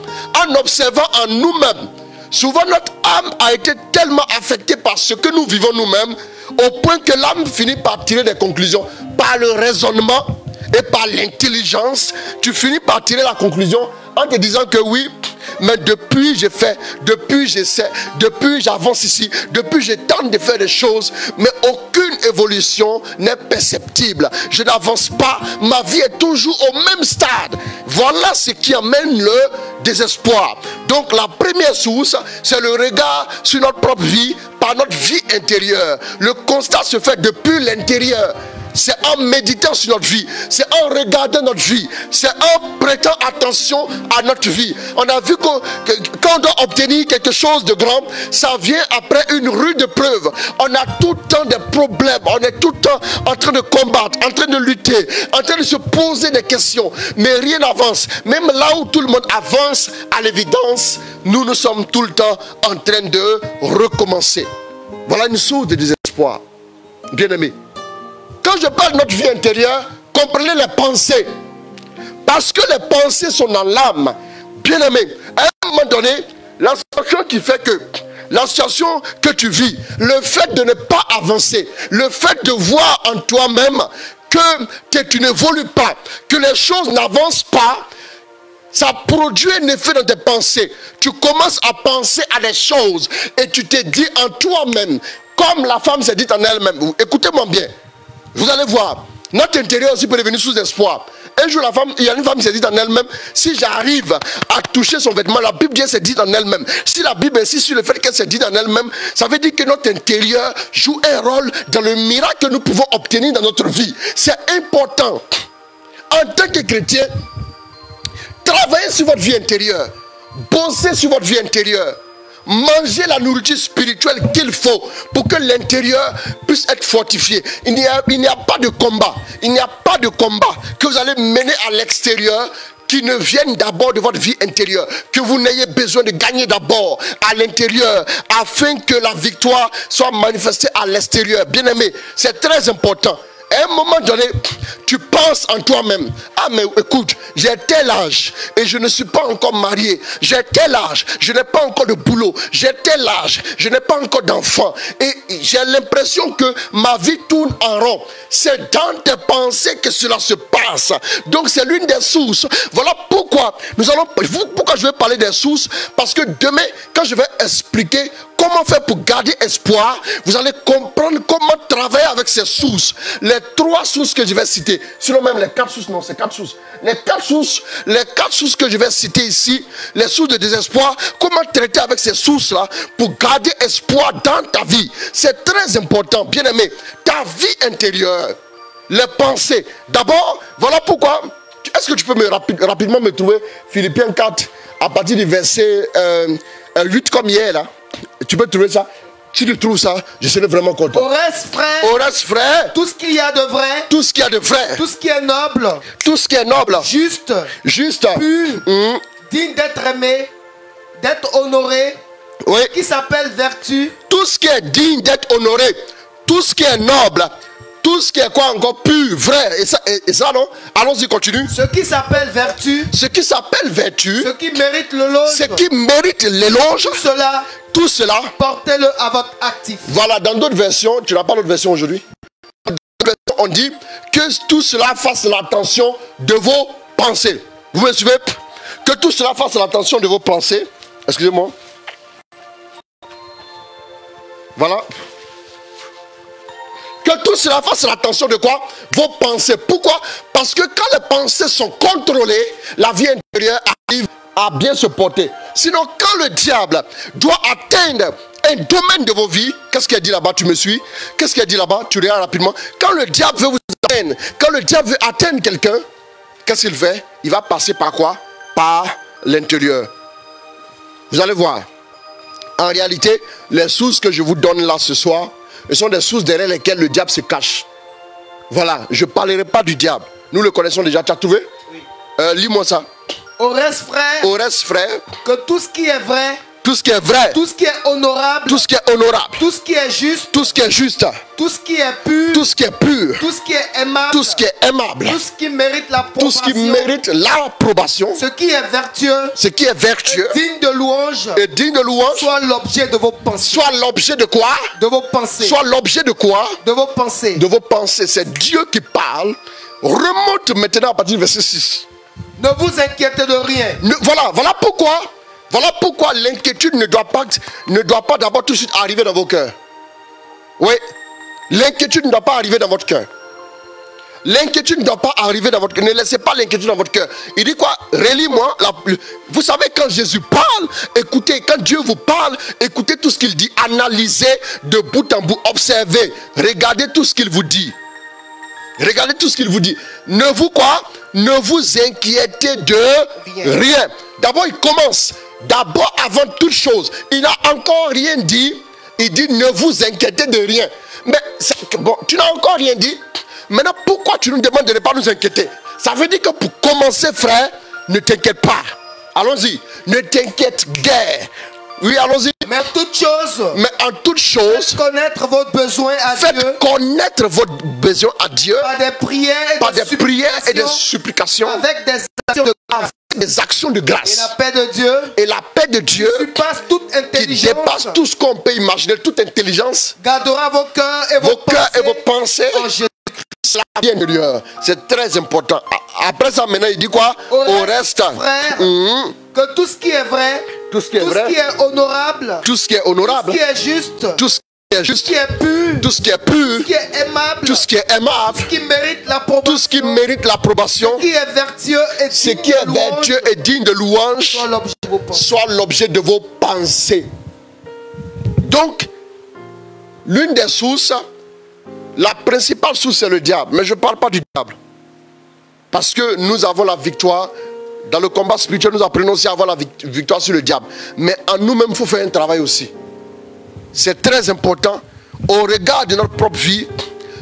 En observant en nous-mêmes, souvent notre âme a été tellement affectée par ce que nous vivons nous-mêmes, au point que l'âme finit par tirer des conclusions. Par le raisonnement et par l'intelligence, tu finis par tirer la conclusion en te disant que oui, mais depuis j'ai fait, depuis j'essaie, depuis j'avance ici, depuis je tente de faire des choses, mais aucune évolution n'est perceptible. Je n'avance pas, ma vie est toujours au même stade. Voilà ce qui amène le désespoir. Donc la première source, c'est le regard sur notre propre vie par notre vie intérieure. Le constat se fait depuis l'intérieur. C'est en méditant sur notre vie, c'est en regardant notre vie, c'est en prêtant attention à notre vie. On a vu que quand on doit obtenir quelque chose de grand, ça vient après une rude preuve. On a tout le temps des problèmes, on est tout le temps en train de combattre, en train de lutter, en train de se poser des questions, mais rien n'avance. Même là où tout le monde avance, à l'évidence, nous sommes tout le temps en train de recommencer. Voilà une source de désespoir. Bien aimé. Quand je parle de notre vie intérieure, comprenez les pensées. Parce que les pensées sont dans l'âme. Bien aimé, à un moment donné, la situation qui fait que, la situation que tu vis, le fait de ne pas avancer, le fait de voir en toi-même que tu n'évolues pas, que les choses n'avancent pas, ça produit un effet dans tes pensées. Tu commences à penser à des choses et tu te dis en toi-même, comme la femme s'est dit en elle-même. Écoutez-moi bien. Vous allez voir, notre intérieur aussi peut devenir sous espoir. Un jour, il y a une femme qui s'est dit en elle-même, si j'arrive à toucher son vêtement, la Bible s'est dit en elle-même. Si la Bible insiste sur le fait qu'elle s'est dit en elle-même, ça veut dire que notre intérieur joue un rôle dans le miracle que nous pouvons obtenir dans notre vie. C'est important. En tant que chrétien, travaillez sur votre vie intérieure. Bossez sur votre vie intérieure. Mangez la nourriture spirituelle qu'il faut pour que l'intérieur puisse être fortifié. Il n'y a pas de combat. Il n'y a pas de combat que vous allez mener à l'extérieur qui ne vienne d'abord de votre vie intérieure. Que vous n'ayez besoin de gagner d'abord à l'intérieur afin que la victoire soit manifestée à l'extérieur. Bien aimé, c'est très important. À un moment donné, tu penses en toi-même, ah mais écoute, j'ai tel âge et je ne suis pas encore marié, j'ai tel âge, je n'ai pas encore de boulot, j'ai tel âge, je n'ai pas encore d'enfant et j'ai l'impression que ma vie tourne en rond. C'est dans tes pensées que cela se passe. Donc c'est l'une des sources. Voilà pourquoi pourquoi je vais parler des sources, parce que demain, quand je vais expliquer comment faire pour garder espoir, vous allez comprendre comment travailler avec ces sources. Les 3 sources que je vais citer, sinon même les 4 sources, non, c'est 4 sources. Les 4 sources que je vais citer ici, les sources de désespoir, comment traiter avec ces sources-là pour garder espoir dans ta vie. C'est très important, bien aimé. Ta vie intérieure, les pensées. D'abord, voilà pourquoi. Est-ce que tu peux rapidement me trouver Philippiens 4 à partir du verset 8 comme hier là? Tu peux trouver ça? Si tu trouves ça, je serai vraiment content. Au reste, frère, tout ce qu'il y a de vrai, tout ce qui est noble, juste, pur, digne d'être aimé, d'être honoré, oui, qui s'appelle vertu, tout ce qui est digne d'être honoré, tout ce qui est noble, tout ce qui est quoi encore pur, vrai, et ça non? Allons-y, continue. Ce qui s'appelle vertu, ce qui mérite l'éloge, tout cela, portez-le à votre actif. Voilà, dans d'autres versions, tu n'as pas d'autres versions aujourd'hui. Dans d'autres versions, on dit que tout cela fasse l'attention de vos pensées. Vous me suivez? Que tout cela fasse l'attention de vos pensées. Excusez-moi. Voilà. Que tout cela fasse l'attention de quoi? Vos pensées. Pourquoi? Parce que quand les pensées sont contrôlées, la vie intérieure arrive à bien se porter. Sinon, quand le diable doit atteindre un domaine de vos vies, qu'est-ce qu'il dit là-bas? Tu me suis? Qu'est-ce qu'il dit là-bas? Tu regardes rapidement. Quand le diable veut vous atteindre, quand le diable veut atteindre quelqu'un, qu'est-ce qu'il fait? Il va passer par quoi? Par l'intérieur. Vous allez voir. En réalité, les sources que je vous donne là ce soir, ce sont des sources derrière lesquelles le diable se cache. Voilà, je ne parlerai pas du diable. Nous le connaissons déjà. Tu as trouvé? Oui. Lis-moi ça. Au reste, frère. Au reste, frère. Que tout ce qui est vrai. Tout ce qui est vrai. Tout ce qui est honorable. Tout ce qui est honorable. Tout ce qui est juste. Tout ce qui est juste. Tout ce qui est pur. Tout ce qui est pur. Tout ce qui est aimable. Tout ce qui est aimable. Tout ce qui mérite l'approbation. Tout ce qui mérite l'approbation. Ce qui est vertueux. Ce qui est vertueux. Et digne de louange. Et digne de louange. Soit l'objet de vos pensées. Soit l'objet de quoi? De vos pensées. Soit l'objet de quoi? De vos pensées. De vos pensées. C'est Dieu qui parle. Remonte maintenant à partir du verset 6. Ne vous inquiétez de rien. Voilà pourquoi. Voilà pourquoi l'inquiétude ne doit pas d'abord tout de suite arriver dans vos cœurs. Oui. L'inquiétude ne doit pas arriver dans votre cœur. L'inquiétude ne doit pas arriver dans votre cœur. Ne laissez pas l'inquiétude dans votre cœur. Il dit quoi? Relis-moi. Vous savez, quand Jésus parle, écoutez, quand Dieu vous parle, écoutez tout ce qu'il dit. Analysez de bout en bout. Observez. Regardez tout ce qu'il vous dit. Regardez tout ce qu'il vous dit. Ne vous inquiétez de rien. D'abord, il commence. D'abord, avant toute chose, il n'a encore rien dit. Il dit, ne vous inquiétez de rien. Mais, bon, tu n'as encore rien dit. Maintenant, pourquoi tu nous demandes de ne pas nous inquiéter? Ça veut dire que pour commencer, frère, ne t'inquiète pas. Allons-y. Ne t'inquiète guère. Oui, allons-y. Mais en toute chose, faites connaître votre besoin à Dieu. Faites connaître votre besoin à Dieu. Par des prières et des supplications. Avec des actions de grâce. Des actions de grâce. Et la paix de Dieu. Et la paix de Dieu. Qui dépasse toute intelligence. Qui dépasse tout ce qu'on peut imaginer, toute intelligence. Gardera vos cœurs et vos pensées. En Jésus-Christ. La vie intérieure. C'est très important. Après ça, maintenant, il dit quoi? Au reste. Frère, que tout ce qui est vrai. Tout ce qui est honorable. Tout ce qui est honorable. Tout ce qui est juste. Tout ce qui est juste. Tout ce qui est pur. Tout ce qui est pur. Tout ce qui est aimable. Tout ce qui est aimable. Tout ce qui mérite l'approbation. Tout ce qui mérite l'approbation. Ce qui est vertueux et digne de louange. Soit l'objet de vos pensées. Donc, l'une des sources, la principale source, c'est le diable. Mais je ne parle pas du diable. Parce que nous avons la victoire. Dans le combat spirituel, nous apprenons aussi à avoir la victoire sur le diable. Mais en nous-mêmes, il faut faire un travail aussi. C'est très important. Au regard de notre propre vie,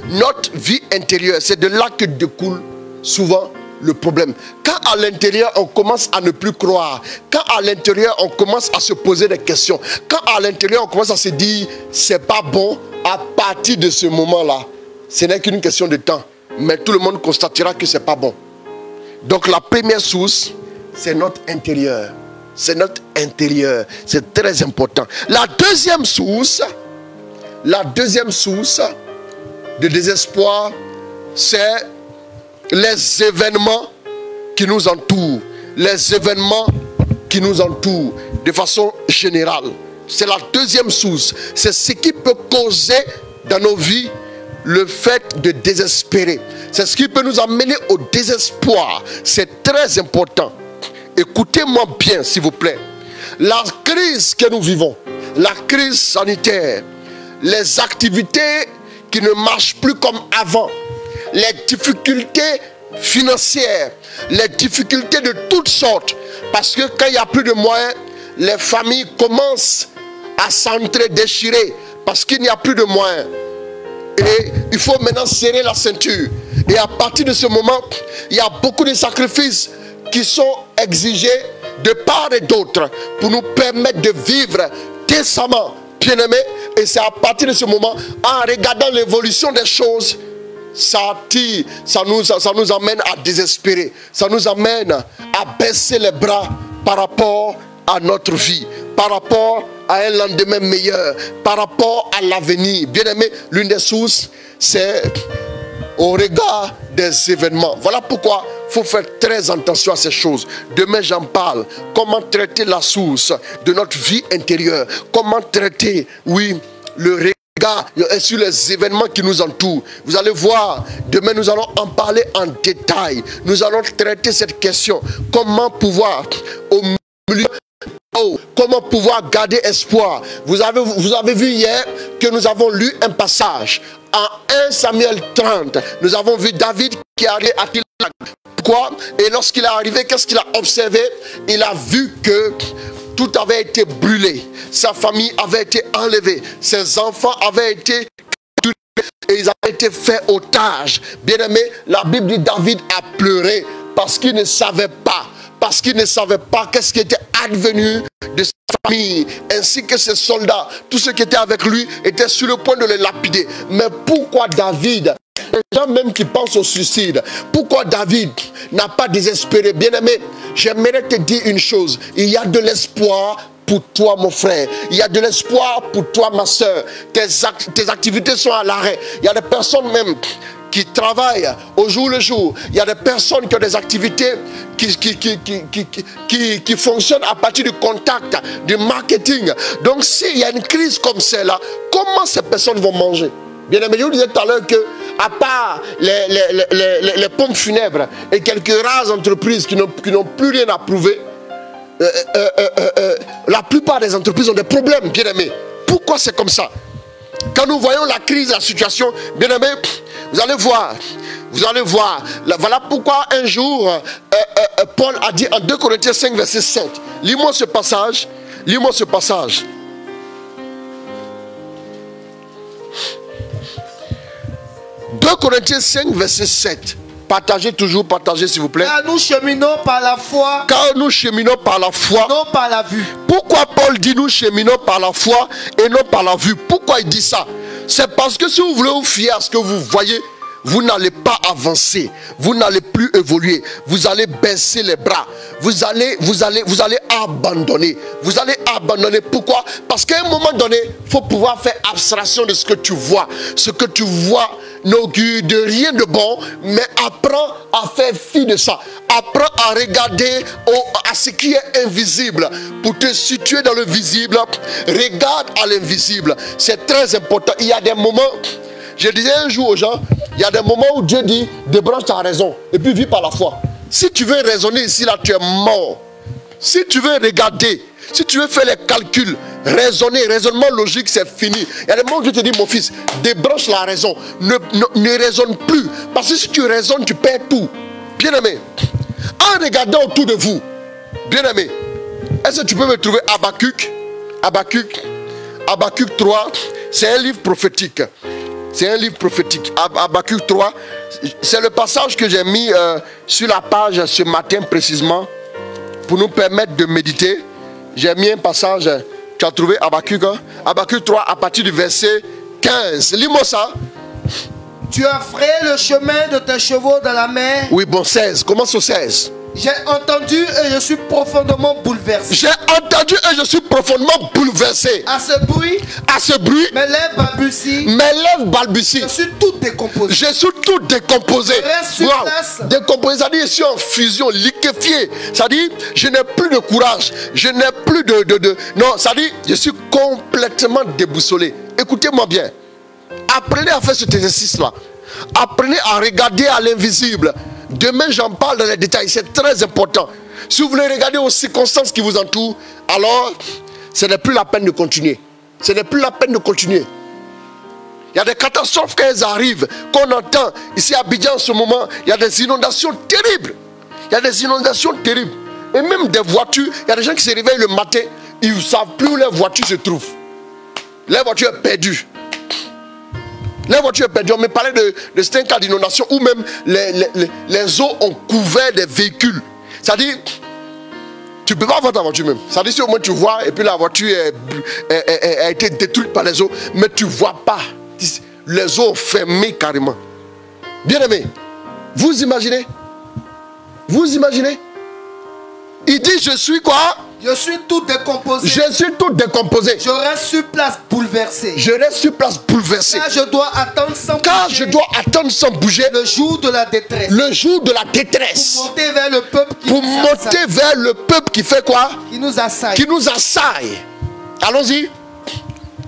notre vie intérieure, c'est de là que découle souvent le problème. Quand à l'intérieur, on commence à ne plus croire, quand à l'intérieur, on commence à se poser des questions, quand à l'intérieur, on commence à se dire, c'est pas bon, à partir de ce moment-là, ce n'est qu'une question de temps. Mais tout le monde constatera que c'est pas bon. Donc la première source, c'est notre intérieur. C'est notre intérieur. C'est très important. La deuxième source de désespoir, c'est les événements qui nous entourent. Les événements qui nous entourent de façon générale. C'est la deuxième source. C'est ce qui peut causer dans nos vies le fait de désespérer. C'est ce qui peut nous amener au désespoir. C'est très important. Écoutez-moi bien, s'il vous plaît. La crise que nous vivons, la crise sanitaire, les activités qui ne marchent plus comme avant, les difficultés financières, les difficultés de toutes sortes. Parce que quand il n'y a plus de moyens, les familles commencent à s'entre-déchirer parce qu'il n'y a plus de moyens. Et il faut maintenant serrer la ceinture. Et à partir de ce moment, il y a beaucoup de sacrifices qui sont exigés de part et d'autre pour nous permettre de vivre décemment, bien-aimés. Et c'est à partir de ce moment, en regardant l'évolution des choses, ça nous amène à désespérer. Ça nous amène à baisser les bras par rapport à notre vie, par rapport à un lendemain meilleur, par rapport à l'avenir. Bien aimé, l'une des sources, c'est au regard des événements. Voilà pourquoi il faut faire très attention à ces choses. Demain, j'en parle. Comment traiter la source de notre vie intérieure. Comment traiter, oui, le regard sur les événements qui nous entourent. Vous allez voir, demain, nous allons en parler en détail. Nous allons traiter cette question. Comment pouvoir, au milieu, comment pouvoir garder espoir. Vous avez vu hier que nous avons lu un passage. En 1 Samuel 30, nous avons vu David qui est arrivé à Tillak. Pourquoi? Et lorsqu'il est arrivé, qu'est-ce qu'il a observé? Il a vu que tout avait été brûlé. Sa famille avait été enlevée. Ses enfants avaient été capturés et ils avaient été faits otages. Bien aimé, la Bible dit David a pleuré parce qu'il ne savait pas. Parce qu'il ne savait pas qu'est-ce qui était advenu de sa famille, ainsi que ses soldats. Tous ceux qui étaient avec lui étaient sur le point de le lapider. Mais pourquoi David, les gens même qui pensent au suicide, pourquoi David n'a pas désespéré? Bien-aimé, j'aimerais te dire une chose. Il y a de l'espoir pour toi, mon frère. Il y a de l'espoir pour toi, ma soeur. Tes activités sont à l'arrêt. Il y a des personnes même qui travaillent au jour le jour. Il y a des personnes qui ont des activités qui fonctionnent à partir du contact, du marketing. Donc s'il y a une crise comme celle-là, comment ces personnes vont manger? Bien aimé, je vous disais tout à l'heure que, à part les pompes funèbres et quelques rares entreprises qui n'ont plus rien à prouver, la plupart des entreprises ont des problèmes, bien aimé. Pourquoi c'est comme ça? Quand nous voyons la crise, la situation, bien aimé, vous allez voir, voilà pourquoi un jour, Paul a dit en 2 Corinthiens 5, verset 7, lis-moi ce passage, 2 Corinthiens 5, verset 7. Partagez toujours, partagez s'il vous plaît. Car nous cheminons par la foi. Car nous cheminons par la foi. Non par la vue. Pourquoi Paul dit nous cheminons par la foi et non par la vue? Pourquoi il dit ça? C'est parce que si vous voulez vous fier à ce que vous voyez, vous n'allez pas avancer, vous n'allez plus évoluer, vous allez baisser les bras, vous allez abandonner. Vous allez abandonner. Pourquoi? Parce qu'à un moment donné, il faut pouvoir faire abstraction de ce que tu vois. Ce que tu vois n'augure de rien de bon, mais apprends à faire fi de ça. Apprends à regarder à ce qui est invisible pour te situer dans le visible. Regarde à l'invisible. C'est très important. Il y a des moments, je disais un jour aux gens, il y a des moments où Dieu dit, débranche ta raison et puis vis par la foi. Si tu veux raisonner ici, là, tu es mort. Si tu veux regarder, si tu veux faire les calculs, raisonnement logique, c'est fini. Il y a des moments où je te dis, mon fils, débranche la raison. Ne raisonne plus. Parce que si tu raisonnes, tu perds tout. Bien aimé, en regardant autour de vous, bien aimé, est-ce que tu peux me trouver Habakkuk 3, c'est un livre prophétique. C'est un livre prophétique. Habakkuk 3, c'est le passage que j'ai mis sur la page ce matin précisément pour nous permettre de méditer. J'ai mis un passage, tu as trouvé Habakkuk, hein? Habakkuk 3 à partir du verset 15. Lis-moi ça. Tu as frayé le chemin de tes chevaux dans la mer. Oui, bon, 16. Commence au 16. J'ai entendu et je suis profondément bouleversé. J'ai entendu et je suis profondément bouleversé. À ce bruit, mes lèvres balbutient. Je suis tout décomposé. Je suis tout décomposé. Je reste sur place. Décomposé, ça dit je suis en fusion, liquéfié. Ça dit je n'ai plus de courage. Je n'ai plus non, ça dit je suis complètement déboussolé. Écoutez-moi bien. Apprenez à faire cet exercice-là. Apprenez à regarder à l'invisible. Demain, j'en parle dans les détails. C'est très important. Si vous voulez regarder aux circonstances qui vous entourent, alors, ce n'est plus la peine de continuer. Ce n'est plus la peine de continuer. Il y a des catastrophes quand elles arrivent, qu'on entend. Ici à Abidjan, en ce moment, il y a des inondations terribles. Il y a des inondations terribles. Et même des voitures, il y a des gens qui se réveillent le matin, ils ne savent plus où leur voiture se trouve. Leur voiture est perdue. La voiture est perdue. On me parlait de certains cas d'inondation où même les eaux ont couvert des véhicules. C'est-à-dire, tu ne peux pas voir ta voiture même. C'est-à-dire, si au moins tu vois, et puis la voiture a été détruite par les eaux, mais tu ne vois pas. Les eaux ont fermé carrément. Bien aimé, vous imaginez? Vous imaginez? Il dit, je suis quoi? Je suis tout décomposé. Je suis tout décomposé. Je reste sur place bouleversé. Je reste sur place bouleversé. Car je dois attendre sans Car bouger je dois attendre sans bouger le jour de la détresse. le jour de la détresse. Pour monter vers le peuple qui Pour nous monter assaille. vers le peuple qui fait quoi? Qui nous assaille. Qui nous assaille. Allons-y.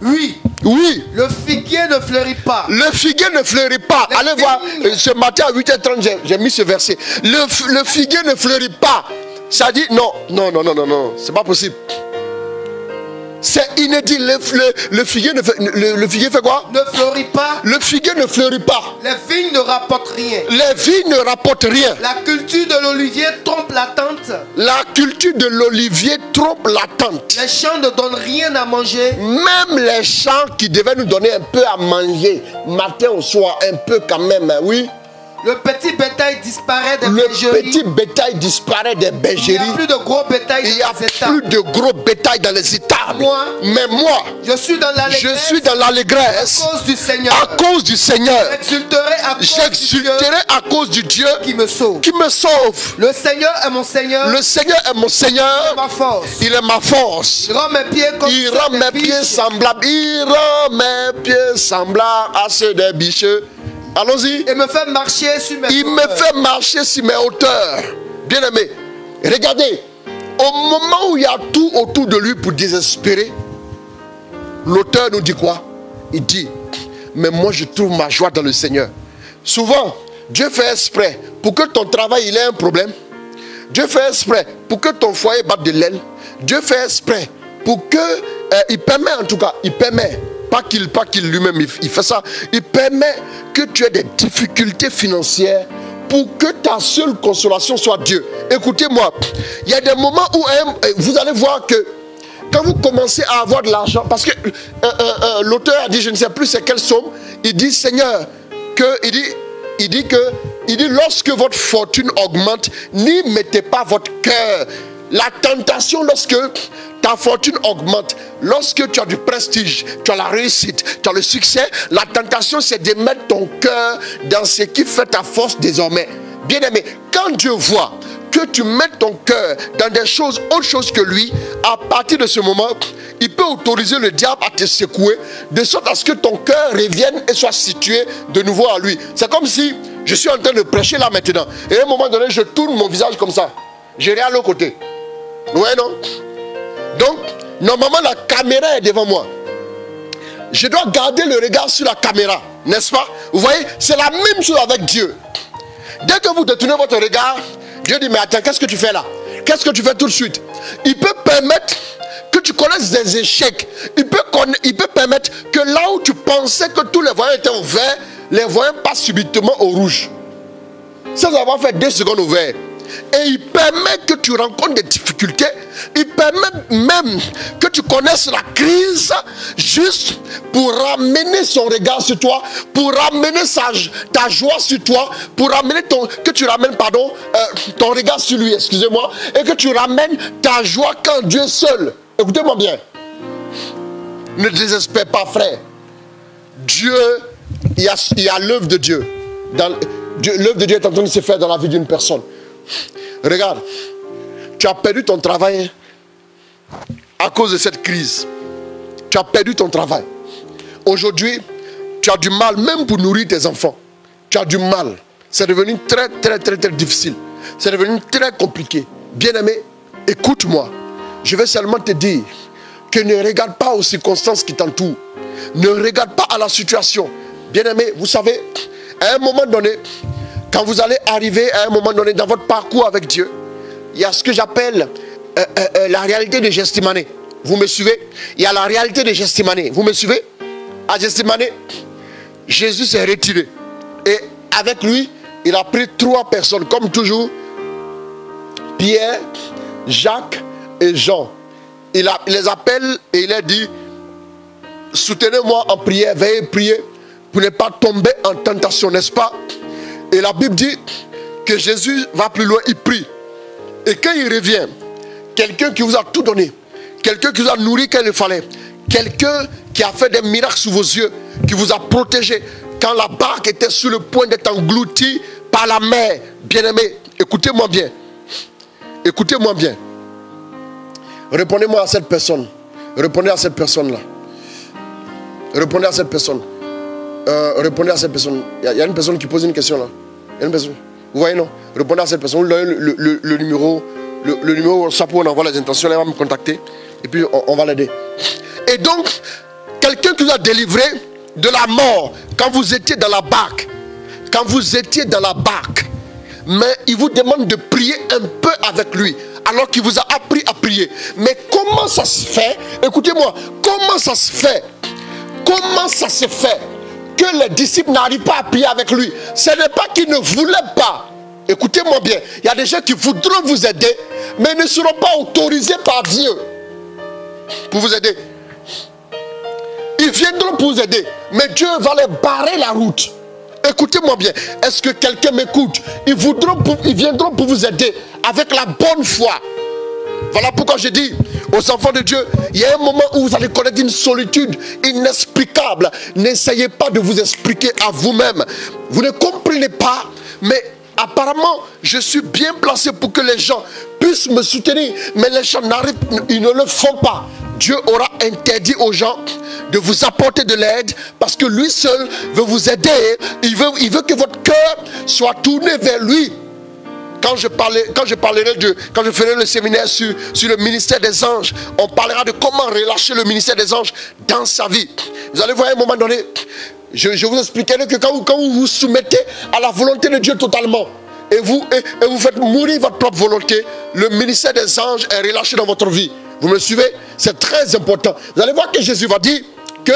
Oui. Oui. Le figuier ne fleurit pas. Le figuier ne fleurit pas. Les Allez voir, vignes. ce matin à 8h30, j'ai mis ce verset. Le figuier ne fleurit pas. Ça dit, non, c'est pas possible. C'est inédit. Le figuier fait quoi? Ne fleurit pas. Le figuier ne fleurit pas. Les vignes ne rapportent rien. Les vignes ne rapportent rien. La culture de l'olivier trompe la tente. La culture de l'olivier trompe la tente. Les champs ne donnent rien à manger. Même les champs qui devaient nous donner un peu à manger, matin au soir, un peu quand même, hein, oui. Le petit bétail disparaît des Le bergeries. petit bétail disparaît des Il n'y bergeries. a plus de gros bétail Il n'y a dans les étables. plus de gros bétail dans les étables. Moi, Mais moi, je suis dans l'allégresse je suis dans l'allégresse à cause du Seigneur. à cause du Seigneur. J'exulterai à cause du Dieu J'exulterai à cause du Dieu qui me sauve. qui me sauve. Le Seigneur est mon Seigneur. Le Seigneur est mon Seigneur. Ma force. Il est ma force. Il rend mes pieds comme Il ceux rend des mes pieds biches. semblables. Il rend mes pieds semblables à ceux des bicheux. Allons-y. Et me fait marcher sur mes Il me hauteurs. fait marcher sur mes hauteurs. Bien aimé, regardez, au moment où il y a tout autour de lui pour désespérer, l'auteur nous dit quoi? Il dit, mais moi je trouve ma joie dans le Seigneur. Souvent, Dieu fait exprès pour que ton travail il ait un problème. Dieu fait exprès pour que ton foyer batte de l'aile. Dieu fait exprès pour que, il permet en tout cas, il permet, pas qu'il lui-même il fait ça, il permet que tu aies des difficultés financières pour que ta seule consolation soit Dieu. Écoutez-moi, il y a des moments où vous allez voir que quand vous commencez à avoir de l'argent, parce que l'auteur a dit, je ne sais plus c'est quelle somme, il dit Seigneur, il dit lorsque votre fortune augmente, n'y mettez pas votre cœur. La tentation lorsque ta fortune augmente, lorsque tu as du prestige, tu as la réussite, tu as le succès, la tentation c'est de mettre ton cœur dans ce qui fait ta force désormais. Bien aimé, quand Dieu voit que tu mets ton cœur dans des choses autre chose que lui, à partir de ce moment, il peut autoriser le diable à te secouer, de sorte à ce que ton cœur revienne et soit situé de nouveau à lui. C'est comme si je suis en train de prêcher là maintenant, et à un moment donné, je tourne mon visage comme ça. Je regarde à l'autre côté. Ouais, non? Donc, normalement, la caméra est devant moi. Je dois garder le regard sur la caméra, n'est-ce pas? Vous voyez, c'est la même chose avec Dieu. Dès que vous détournez votre regard, Dieu dit, mais attends, qu'est-ce que tu fais là? Qu'est-ce que tu fais tout de suite? Il peut permettre que tu connaisses des échecs. Il peut permettre que là où tu pensais que tous les voyants étaient au vert, les voyants passent subitement au rouge. Sans avoir fait 2 secondes au vert. Et il permet que tu rencontres des difficultés. Il permet même que tu connaisses la crise juste pour ramener son regard sur toi, pour ramener ta joie sur toi, pour ramener que tu ramènes ton regard sur lui, excusez-moi, et que tu ramènes ta joie quand Dieu seul. Écoutez-moi bien. Ne désespère pas, frère. Dieu, il y a l'œuvre de Dieu. L'œuvre de Dieu est en train de se faire dans la vie d'une personne. Regarde, tu as perdu ton travail à cause de cette crise. Tu as perdu ton travail. Aujourd'hui, tu as du mal même pour nourrir tes enfants. Tu as du mal. C'est devenu très difficile. C'est devenu très compliqué. Bien-aimé, écoute-moi. Je vais seulement te dire que ne regarde pas aux circonstances qui t'entourent. Ne regarde pas à la situation. Bien-aimé, vous savez, à un moment donné, quand vous allez arriver à un moment donné dans votre parcours avec Dieu, il y a ce que j'appelle la réalité de Gethsémane. Vous me suivez? Il y a la réalité de Gethsémane. Vous me suivez? À Gethsémane, Jésus s'est retiré. Et avec lui, il a pris 3 personnes, comme toujours. Pierre, Jacques et Jean. Il les appelle et il a dit, soutenez-moi en prière, veillez prier pour ne pas tomber en tentation, n'est-ce pas? Et la Bible dit que Jésus va plus loin, il prie. Et quand il revient, quelqu'un qui vous a tout donné, quelqu'un qui vous a nourri quand il fallait, quelqu'un qui a fait des miracles sous vos yeux, qui vous a protégé quand la barque était sur le point d'être engloutie par la mer. Bien-aimé, écoutez-moi bien. Écoutez-moi bien. Répondez-moi à cette personne. Répondez à cette personne-là. Répondez à cette personne. Répondez à cette personne. Il y a une personne qui pose une question là. Il y a une personne. Vous voyez, non? Répondez à cette personne. Le numéro WhatsApp où on envoie les intentions. Elle va me contacter. Et puis on va l'aider. Et donc, quelqu'un qui vous a délivré de la mort quand vous étiez dans la barque. Quand vous étiez dans la barque. Mais il vous demande de prier un peu avec lui. Alors qu'il vous a appris à prier. Mais comment ça se fait? Écoutez-moi. Comment ça se fait? Comment ça se fait que les disciples n'arrivent pas à prier avec lui? Ce n'est pas qu'ils ne voulaient pas. Écoutez-moi bien. Il y a des gens qui voudront vous aider, mais ne seront pas autorisés par Dieu pour vous aider. Ils viendront pour vous aider, mais Dieu va les barrer la route. Écoutez-moi bien. Est-ce que quelqu'un m'écoute? Ils viendront pour vous aider avec la bonne foi. Voilà pourquoi je dis aux enfants de Dieu, il y a un moment où vous allez connaître une solitude inexplicable. N'essayez pas de vous expliquer à vous-même. Vous ne comprenez pas, mais apparemment, je suis bien placé pour que les gens puissent me soutenir. Mais les gens n'arrivent, ils ne le font pas. Dieu aura interdit aux gens de vous apporter de l'aide parce que lui seul veut vous aider. Il veut que votre cœur soit tourné vers lui. Quand je ferai le séminaire sur le ministère des anges, on parlera de comment relâcher le ministère des anges dans sa vie. Vous allez voir à un moment donné, je vous expliquerai que quand vous vous soumettez à la volonté de Dieu totalement, et vous faites mourir votre propre volonté, le ministère des anges est relâché dans votre vie. Vous me suivez? C'est très important. Vous allez voir que Jésus va dire que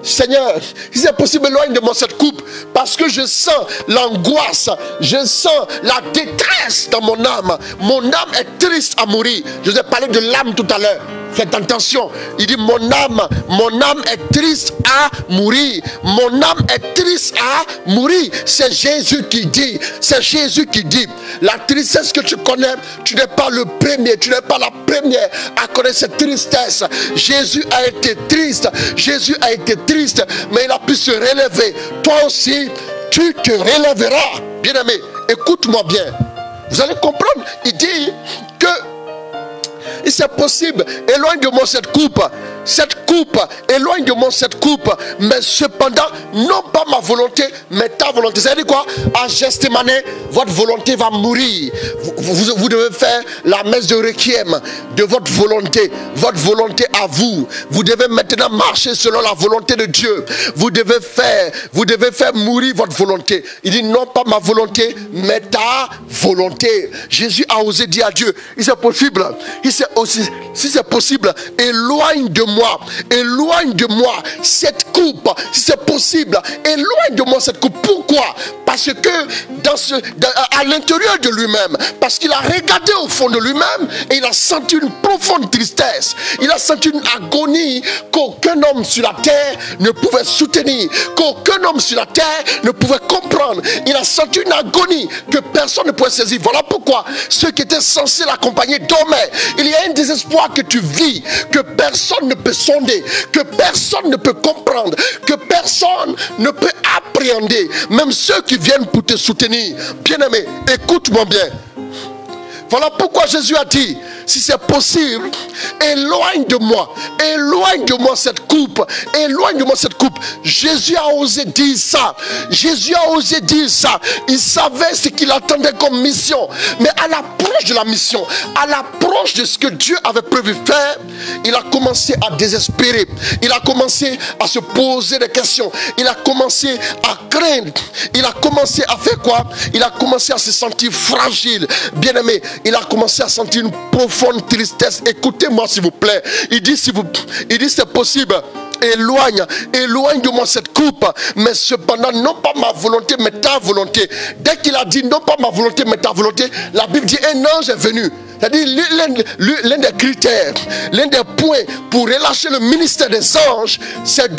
Seigneur, si c'est possible, éloigne de moi cette coupe, parce que je sens l'angoisse, je sens la détresse dans mon âme. Mon âme est triste à mourir. Je vous ai parlé de l'âme tout à l'heure. Faites attention. Il dit mon âme est triste à mourir. Mon âme est triste à mourir. C'est Jésus qui dit. C'est Jésus qui dit. La tristesse que tu connais, tu n'es pas le premier, tu n'es pas la première à connaître cette tristesse. Jésus a été triste. Jésus a été triste, mais il a pu se relever. Toi aussi, tu te relèveras. Bien-aimé, écoute-moi bien. Vous allez comprendre. Il dit que et c'est possible, éloigne de moi cette coupe, éloigne de moi cette coupe, mais cependant, non pas ma volonté, mais ta volonté. C'est-à-dire quoi? À Gethsémane, votre volonté va mourir. Vous devez faire la messe de requiem de votre volonté à vous. Vous devez maintenant marcher selon la volonté de Dieu. Vous devez faire mourir votre volonté. Il dit non pas ma volonté, mais ta volonté. Jésus a osé dire à Dieu, si c'est possible, éloigne de moi cette coupe. Si c'est possible, éloigne de moi cette coupe. Pourquoi? Parce que à l'intérieur de lui-même, parce qu'il a regardé au fond de lui-même et il a senti une profonde tristesse. Il a senti une agonie qu'aucun homme sur la terre ne pouvait soutenir, qu'aucun homme sur la terre ne pouvait comprendre. Il a senti une agonie que personne ne pouvait saisir. Voilà pourquoi ceux qui étaient censés l'accompagner dormaient. Il y a un désespoir que tu vis, que personne ne peut sonder, que personne ne peut comprendre, que personne ne peut appréhender. Même ceux qui viennent pour te soutenir. Bien-aimé, écoute-moi bien. Voilà pourquoi Jésus a dit, si c'est possible, éloigne de moi cette coupe, éloigne de moi cette coupe. Jésus a osé dire ça. Il savait ce qu'il attendait comme mission. Mais à l'approche de la mission, à l'approche de ce que Dieu avait prévu faire, il a commencé à désespérer. Il a commencé à se poser des questions. Il a commencé à craindre. Il a commencé à faire quoi? Il a commencé à se sentir fragile. Bien-aimé, il a commencé à sentir une profonde tristesse. Écoutez-moi s'il vous plaît. Il dit c'est possible. Éloigne de moi cette coupe, mais cependant non pas ma volonté mais ta volonté. Dès qu'il a dit non pas ma volonté mais ta volonté, la Bible dit un ange est venu. C'est-à-dire l'un des critères, l'un des points pour relâcher le ministère des anges, c'est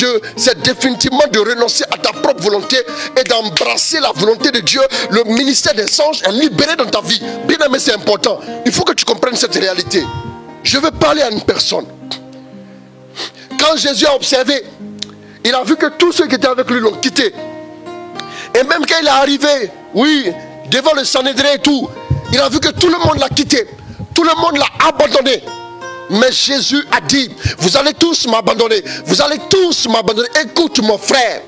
définitivement de renoncer à ta propre volonté et d'embrasser la volonté de Dieu. Le ministère des anges est libéré dans ta vie. Bien aimé, c'est important. Il faut que tu comprennes cette réalité. Je veux parler à une personne. Quand Jésus a observé, il a vu que tous ceux qui étaient avec lui l'ont quitté. Et même quand il est arrivé, oui, devant le Sanhédrin et tout, il a vu que tout le monde l'a quitté. Tout le monde l'a abandonné. Mais Jésus a dit, vous allez tous m'abandonner. Vous allez tous m'abandonner. Écoute mon frère.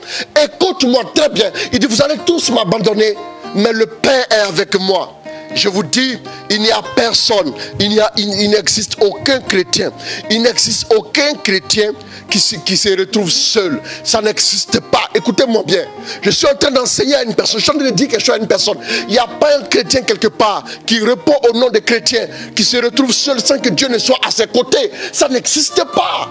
Écoute-moi très bien. Il dit, vous allez tous m'abandonner. Mais le Père est avec moi. Je vous dis, il n'y a personne, il n'existe aucun chrétien. Il n'existe aucun chrétien qui se retrouve seul. Ça n'existe pas. Écoutez-moi bien. Je suis en train d'enseigner à une personne. Je suis en train de dire quelque chose à une personne. Il n'y a pas un chrétien quelque part qui répond au nom des chrétiens, qui se retrouve seul sans que Dieu ne soit à ses côtés. Ça n'existe pas.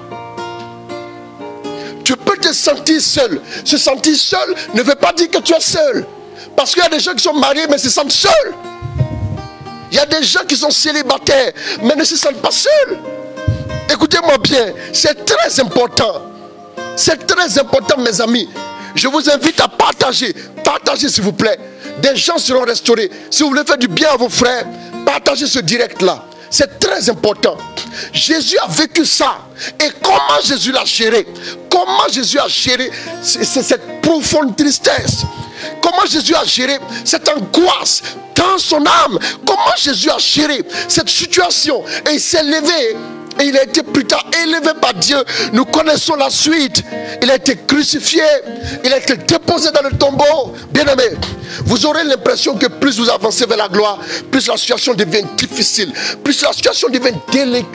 Tu peux te sentir seul. Se sentir seul ne veut pas dire que tu es seul. Parce qu'il y a des gens qui sont mariés mais se sentent seuls. Il y a des gens qui sont célibataires mais ne se sentent pas seuls. Écoutez-moi bien, c'est très important. C'est très important, mes amis. Je vous invite à partager. Partagez s'il vous plaît. Des gens seront restaurés. Si vous voulez faire du bien à vos frères, partagez ce direct-là. C'est très important. Jésus a vécu ça. Et comment Jésus l'a géré? Comment Jésus a géré cette profonde tristesse? Comment Jésus a géré cette angoisse dans son âme? Comment Jésus a géré cette situation? Et il s'est levé. Et il a été plus tard élevé par Dieu. Nous connaissons la suite. Il a été crucifié. Il a été déposé dans le tombeau. Bien-aimé, vous aurez l'impression que plus vous avancez vers la gloire, plus la situation devient difficile, plus la situation devient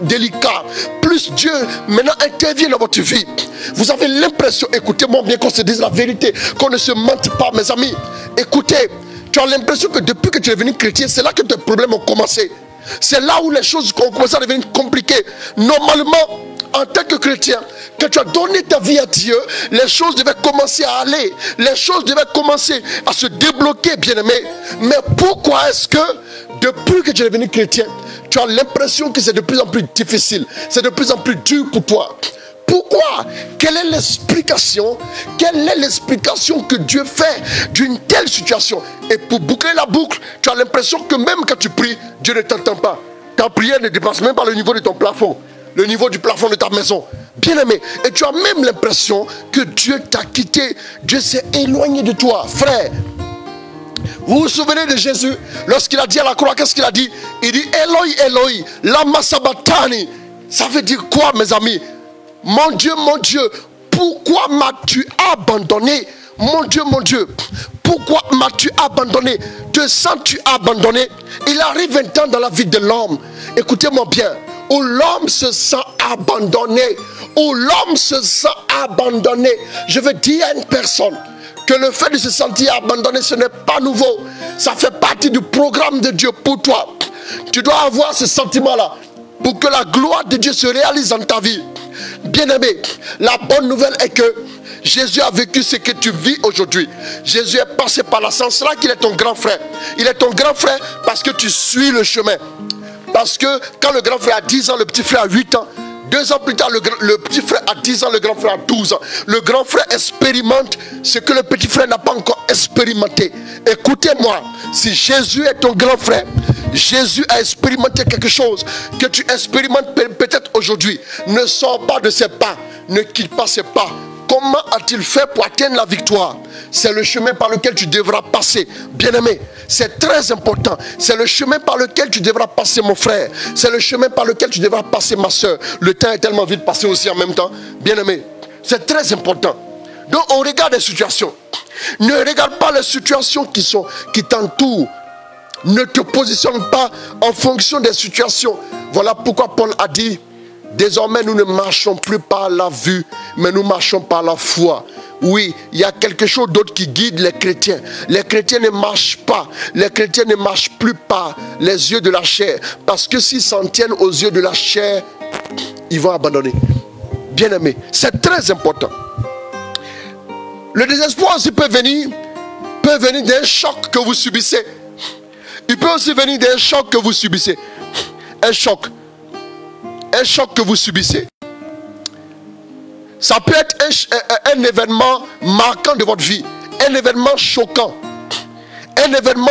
délicate, plus Dieu maintenant intervient dans votre vie. Vous avez l'impression, écoutez-moi bien, qu'on se dise la vérité, qu'on ne se mente pas, mes amis. Écoutez, tu as l'impression que depuis que tu es devenu chrétien, c'est là que tes problèmes ont commencé. C'est là où les choses ont commencé à devenir compliquées. Normalement, en tant que chrétien, que tu as donné ta vie à Dieu, les choses devaient commencer à aller. Les choses devaient commencer à se débloquer, bien-aimé. Mais pourquoi est-ce que, depuis que tu es devenu chrétien, tu as l'impression que c'est de plus en plus difficile, c'est de plus en plus dur pour toi? Pourquoi? Quelle est l'explication? Quelle est l'explication que Dieu fait d'une telle situation? Et pour boucler la boucle, tu as l'impression que même quand tu pries, Dieu ne t'entend pas. Ta prière ne dépasse même pas le niveau de ton plafond, le niveau du plafond de ta maison. Bien-aimé, et tu as même l'impression que Dieu t'a quitté. Dieu s'est éloigné de toi, frère. Vous vous souvenez de Jésus? Lorsqu'il a dit à la croix, qu'est-ce qu'il a dit? Il dit Eloi, Eloi, lama sabachthani. Ça veut dire quoi, mes amis? Mon Dieu, pourquoi m'as-tu abandonné? Mon Dieu, pourquoi m'as-tu abandonné? Te sens-tu abandonné? Il arrive un temps dans la vie de l'homme, écoutez-moi bien, où l'homme se sent abandonné. Où l'homme se sent abandonné. Je veux dire à une personne que le fait de se sentir abandonné, ce n'est pas nouveau. Ça fait partie du programme de Dieu pour toi. Tu dois avoir ce sentiment-là pour que la gloire de Dieu se réalise dans ta vie. Bien-aimé, la bonne nouvelle est que Jésus a vécu ce que tu vis aujourd'hui. Jésus est passé par là. C'est là qu'il est ton grand frère. Il est ton grand frère parce que tu suis le chemin. Parce que quand le grand frère a 10 ans, le petit frère a 8 ans. 2 ans plus tard, le petit frère a 10 ans, le grand frère a 12 ans. Le grand frère expérimente ce que le petit frère n'a pas encore expérimenté. Écoutez-moi, si Jésus est ton grand frère, Jésus a expérimenté quelque chose que tu expérimentes peut-être aujourd'hui. Ne sors pas de ses pas, ne quitte pas ses pas. Comment a-t-il fait pour atteindre la victoire? C'est le chemin par lequel tu devras passer. Bien-aimé, c'est très important. C'est le chemin par lequel tu devras passer, mon frère. C'est le chemin par lequel tu devras passer, ma soeur. Le temps est tellement vite passé aussi en même temps. Bien-aimé, c'est très important. Donc on regarde les situations. Ne regarde pas les situations qui t'entourent. Ne te positionne pas en fonction des situations. Voilà pourquoi Paul a dit: désormais nous ne marchons plus par la vue, mais nous marchons par la foi. Oui, il y a quelque chose d'autre qui guide les chrétiens. Les chrétiens ne marchent pas. Les chrétiens ne marchent plus par les yeux de la chair. Parce que s'ils s'en tiennent aux yeux de la chair, ils vont abandonner. Bien-aimé, c'est très important. Le désespoir aussi peut venir d'un choc que vous subissez. Il peut aussi venir d'un choc que vous subissez. Un choc que vous subissez. Ça peut être un événement marquant de votre vie. Un événement choquant. Un événement,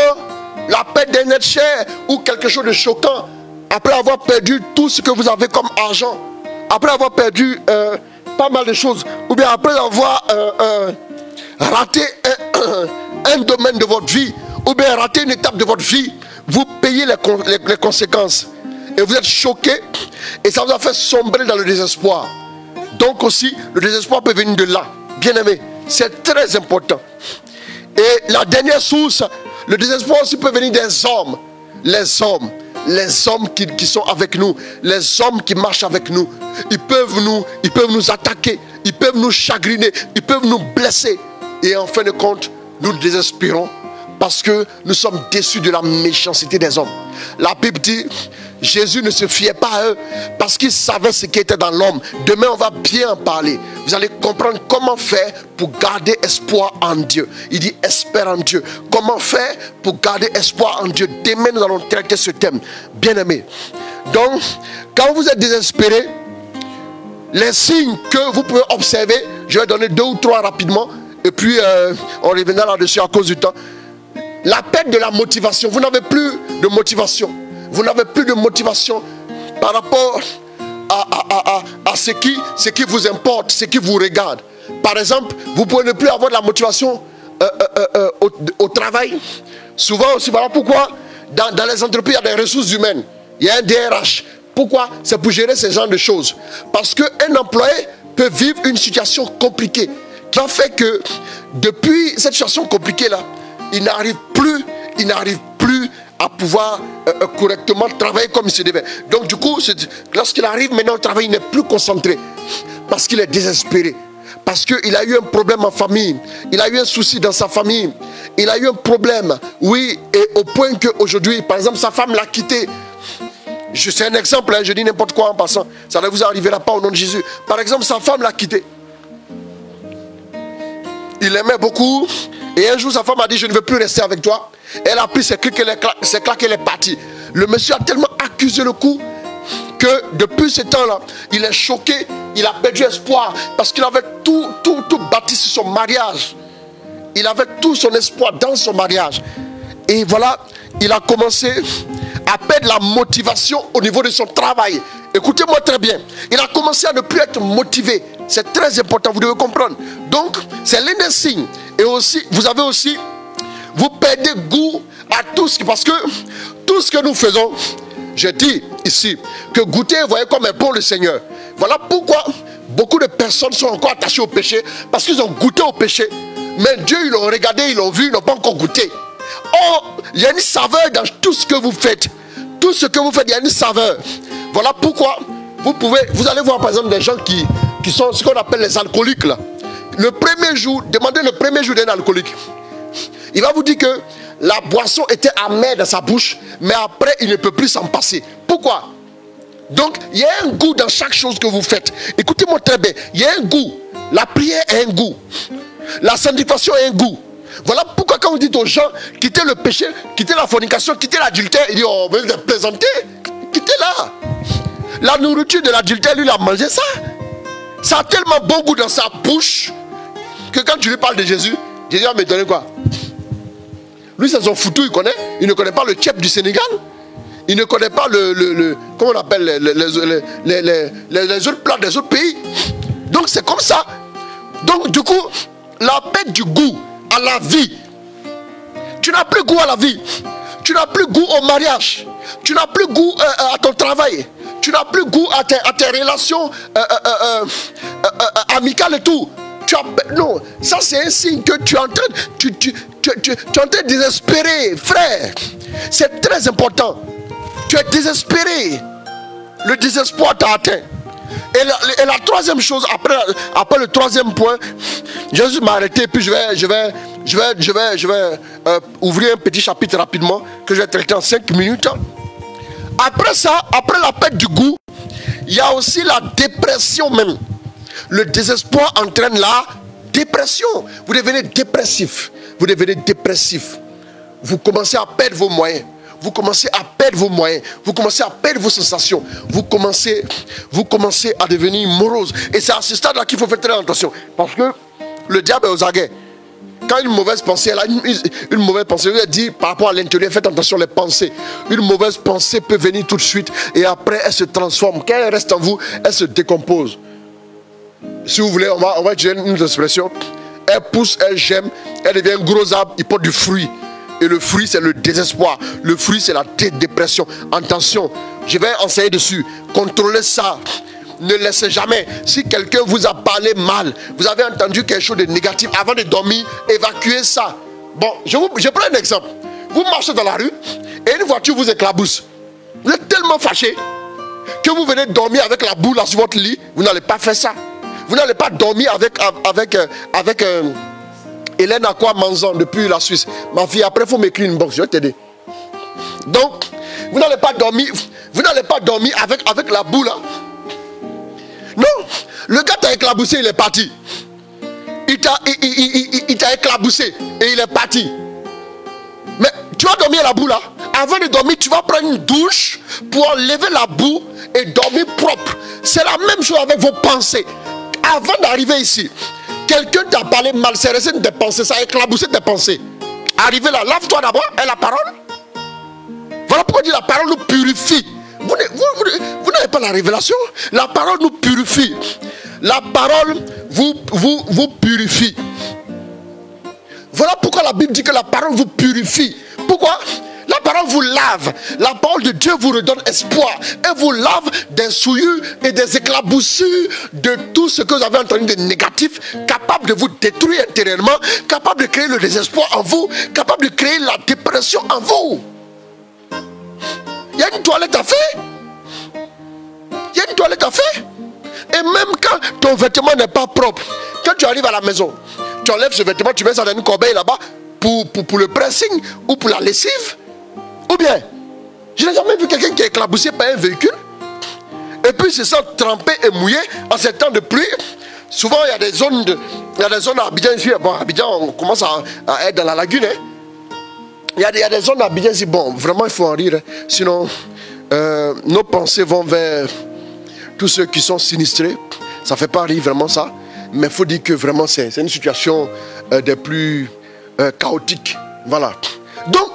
la perte d'un être cher ou quelque chose de choquant. Après avoir perdu tout ce que vous avez comme argent. Après avoir perdu pas mal de choses. Ou bien après avoir raté un domaine de votre vie. Ou bien raté une étape de votre vie. Vous payez les conséquences. et vous êtes choqué et ça vous a fait sombrer dans le désespoir. Donc aussi, le désespoir peut venir de là. Bien aimé, c'est très important. Et la dernière source, le désespoir aussi peut venir des hommes. Les hommes qui sont avec nous, les hommes qui marchent avec nous. Ils peuvent nous attaquer, ils peuvent nous chagriner, ils peuvent nous blesser. Et en fin de compte, nous désespérons parce que nous sommes déçus de la méchanceté des hommes. La Bible dit, Jésus ne se fiait pas à eux parce qu'il savait ce qui était dans l'homme. Demain, on va bien en parler. Vous allez comprendre comment faire pour garder espoir en Dieu. Il dit, espère en Dieu. Comment faire pour garder espoir en Dieu? Demain, nous allons traiter ce thème. Bien aimé. Donc, quand vous êtes désespéré, les signes que vous pouvez observer, je vais donner 2 ou 3 rapidement. Et puis, on reviendra là-dessus à cause du temps. La perte de la motivation. Vous n'avez plus de motivation. Vous n'avez plus de motivation par rapport à ce qui vous importe, ce qui vous regarde. Par exemple, vous pouvez ne plus avoir de la motivation au travail. Souvent aussi, voilà pourquoi dans les entreprises, il y a des ressources humaines. Il y a un DRH. Pourquoi? C'est pour gérer ce genre de choses. Parce qu'un employé peut vivre une situation compliquée qui a fait que depuis cette situation compliquée-là, il n'arrive plus à pouvoir correctement travailler comme il se devait. Donc du coup, lorsqu'il arrive maintenant au travail, il n'est plus concentré. Parce qu'il est désespéré. Parce qu'il a eu un problème en famille. Il a eu un souci dans sa famille. Il a eu un problème. Oui, et au point qu'aujourd'hui, par exemple, sa femme l'a quitté. C'est un exemple, hein, je dis n'importe quoi en passant. Ça ne vous arrivera pas au nom de Jésus. Par exemple, sa femme l'a quitté. Il l'aimait beaucoup. Et un jour, sa femme a dit, je ne veux plus rester avec toi. Elle a pris ses claques, elle est partie. Le monsieur a tellement accusé le coup que depuis ce temps-là, il est choqué, il a perdu espoir parce qu'il avait tout bâti sur son mariage. Il avait tout son espoir dans son mariage. Et voilà, il a commencé à perdre la motivation au niveau de son travail. Écoutez-moi très bien. Il a commencé à ne plus être motivé. C'est très important, vous devez comprendre. Donc, c'est l'un des signes. Et aussi, vous perdez goût à tout ce qui... Parce que tout ce que nous faisons, je dis ici, que goûter, vous voyez comme est bon le Seigneur. Voilà pourquoi beaucoup de personnes sont encore attachées au péché. Parce qu'ils ont goûté au péché. Mais Dieu, ils l'ont regardé, ils l'ont vu, ils n'ont pas encore goûté. Or, il y a une saveur dans tout ce que vous faites. Tout ce que vous faites, il y a une saveur. Voilà pourquoi vous allez voir par exemple des gens qui sont ce qu'on appelle les alcooliques là. Le premier jour, demandez le premier jour d'un alcoolique. Il va vous dire que la boisson était amère dans sa bouche, mais après il ne peut plus s'en passer. Pourquoi? Donc il y a un goût dans chaque chose que vous faites. Écoutez-moi très bien, il y a un goût. La prière a un goût. La sanctification a un goût. Voilà pourquoi quand vous dites aux gens, quittez le péché, quittez la fornication, quittez l'adultère, ils disent, oh, vous êtes plaisanté, quittez-la. La nourriture de l'adultère, lui, il a mangé ça. Ça a tellement bon goût dans sa bouche que quand tu lui parles de Jésus, Jésus va me donner quoi? Lui, c'est son foutu, il connaît. Il ne connaît pas le tchèp du Sénégal. Il ne connaît pas comment on appelle les autres plats des autres pays. Donc c'est comme ça. Donc du coup, la perte du goût à la vie. Tu n'as plus goût à la vie. Tu n'as plus goût au mariage. Tu n'as plus goût à ton travail. Tu n'as plus goût à tes relations amicales et tout. Non, ça c'est un signe que tu es en train, tu es en train de désespérer, frère. C'est très important. Tu es désespéré. Le désespoir t'a atteint. Et la troisième chose, après le troisième point, Jésus m'a arrêté, puis je vais ouvrir un petit chapitre rapidement que je vais traiter en 5 minutes. Après ça, après la perte du goût, il y a aussi la dépression même. Le désespoir entraîne la dépression. Vous devenez dépressif. Vous devenez dépressif. Vous commencez à perdre vos moyens. Vous commencez à perdre vos moyens. Vous commencez à perdre vos sensations. Vous commencez à devenir morose. Et c'est à ce stade-là qu'il faut faire très attention. Parce que le diable est aux aguets. Quand une mauvaise pensée, elle a une mauvaise pensée, elle dit par rapport à l'intérieur, faites attention aux pensées. Une mauvaise pensée peut venir tout de suite et après elle se transforme. Quand elle reste en vous, elle se décompose. Si vous voulez, on va utiliser une expression. Elle pousse, elle gemme, elle devient un gros arbre, il porte du fruit. Et le fruit, c'est le désespoir. Le fruit, c'est la dépression. Attention, Je vais enseigner dessus. Contrôlez ça. Ne laissez jamais. Si quelqu'un vous a parlé mal, vous avez entendu quelque chose de négatif avant de dormir, évacuez ça. Bon, je prends un exemple. Vous marchez dans la rue et une voiture vous éclabousse. Vous êtes tellement fâché que vous venez dormir avec la boule là sur votre lit. Vous n'allez pas faire ça. Vous n'allez pas dormir avec Hélène Aqua Manzon depuis la Suisse. Ma fille, après il faut m'écrire une box, je vais t'aider. Donc, vous n'allez pas dormir avec la boule là. Non, le gars t'a éclaboussé, il est parti. Il t'a éclaboussé et il est parti. Mais tu vas dormir à la boue là. Avant de dormir, tu vas prendre une douche pour enlever la boue et dormir propre. C'est la même chose avec vos pensées. Avant d'arriver ici, quelqu'un t'a parlé mal, c'est resté tes pensées, ça a éclaboussé tes pensées. Arrivé là, lave-toi d'abord et la parole. Voilà pourquoi dit la parole nous purifie. Vous n'avez pas la révélation. La parole nous purifie. La parole vous purifie. Voilà pourquoi la Bible dit que la parole vous purifie. Pourquoi? La parole vous lave. La parole de Dieu vous redonne espoir. Elle vous lave des souillures et des éclaboussures de tout ce que vous avez entendu de négatif, capable de vous détruire intérieurement, capable de créer le désespoir en vous, capable de créer la dépression en vous. Il y a une toilette à faire. Il y a une toilette à faire. Et même quand ton vêtement n'est pas propre, quand tu arrives à la maison, tu enlèves ce vêtement, tu mets ça dans une corbeille là-bas pour le pressing ou pour la lessive. Ou bien, je n'ai jamais vu quelqu'un qui est éclaboussé par un véhicule et puis se sent trempé et mouillé en ces temps de pluie. Souvent, il y a des zones à Abidjan ici. Bon, Abidjan, on commence à être dans la lagune. Hein. Il y a des zones à Abidjan ici. Bon, vraiment, il faut en rire. Hein. Sinon, nos pensées vont vers tous ceux qui sont sinistrés. Ça ne fait pas rire vraiment ça. Mais il faut dire que vraiment, c'est une situation des plus chaotiques. Voilà. Donc,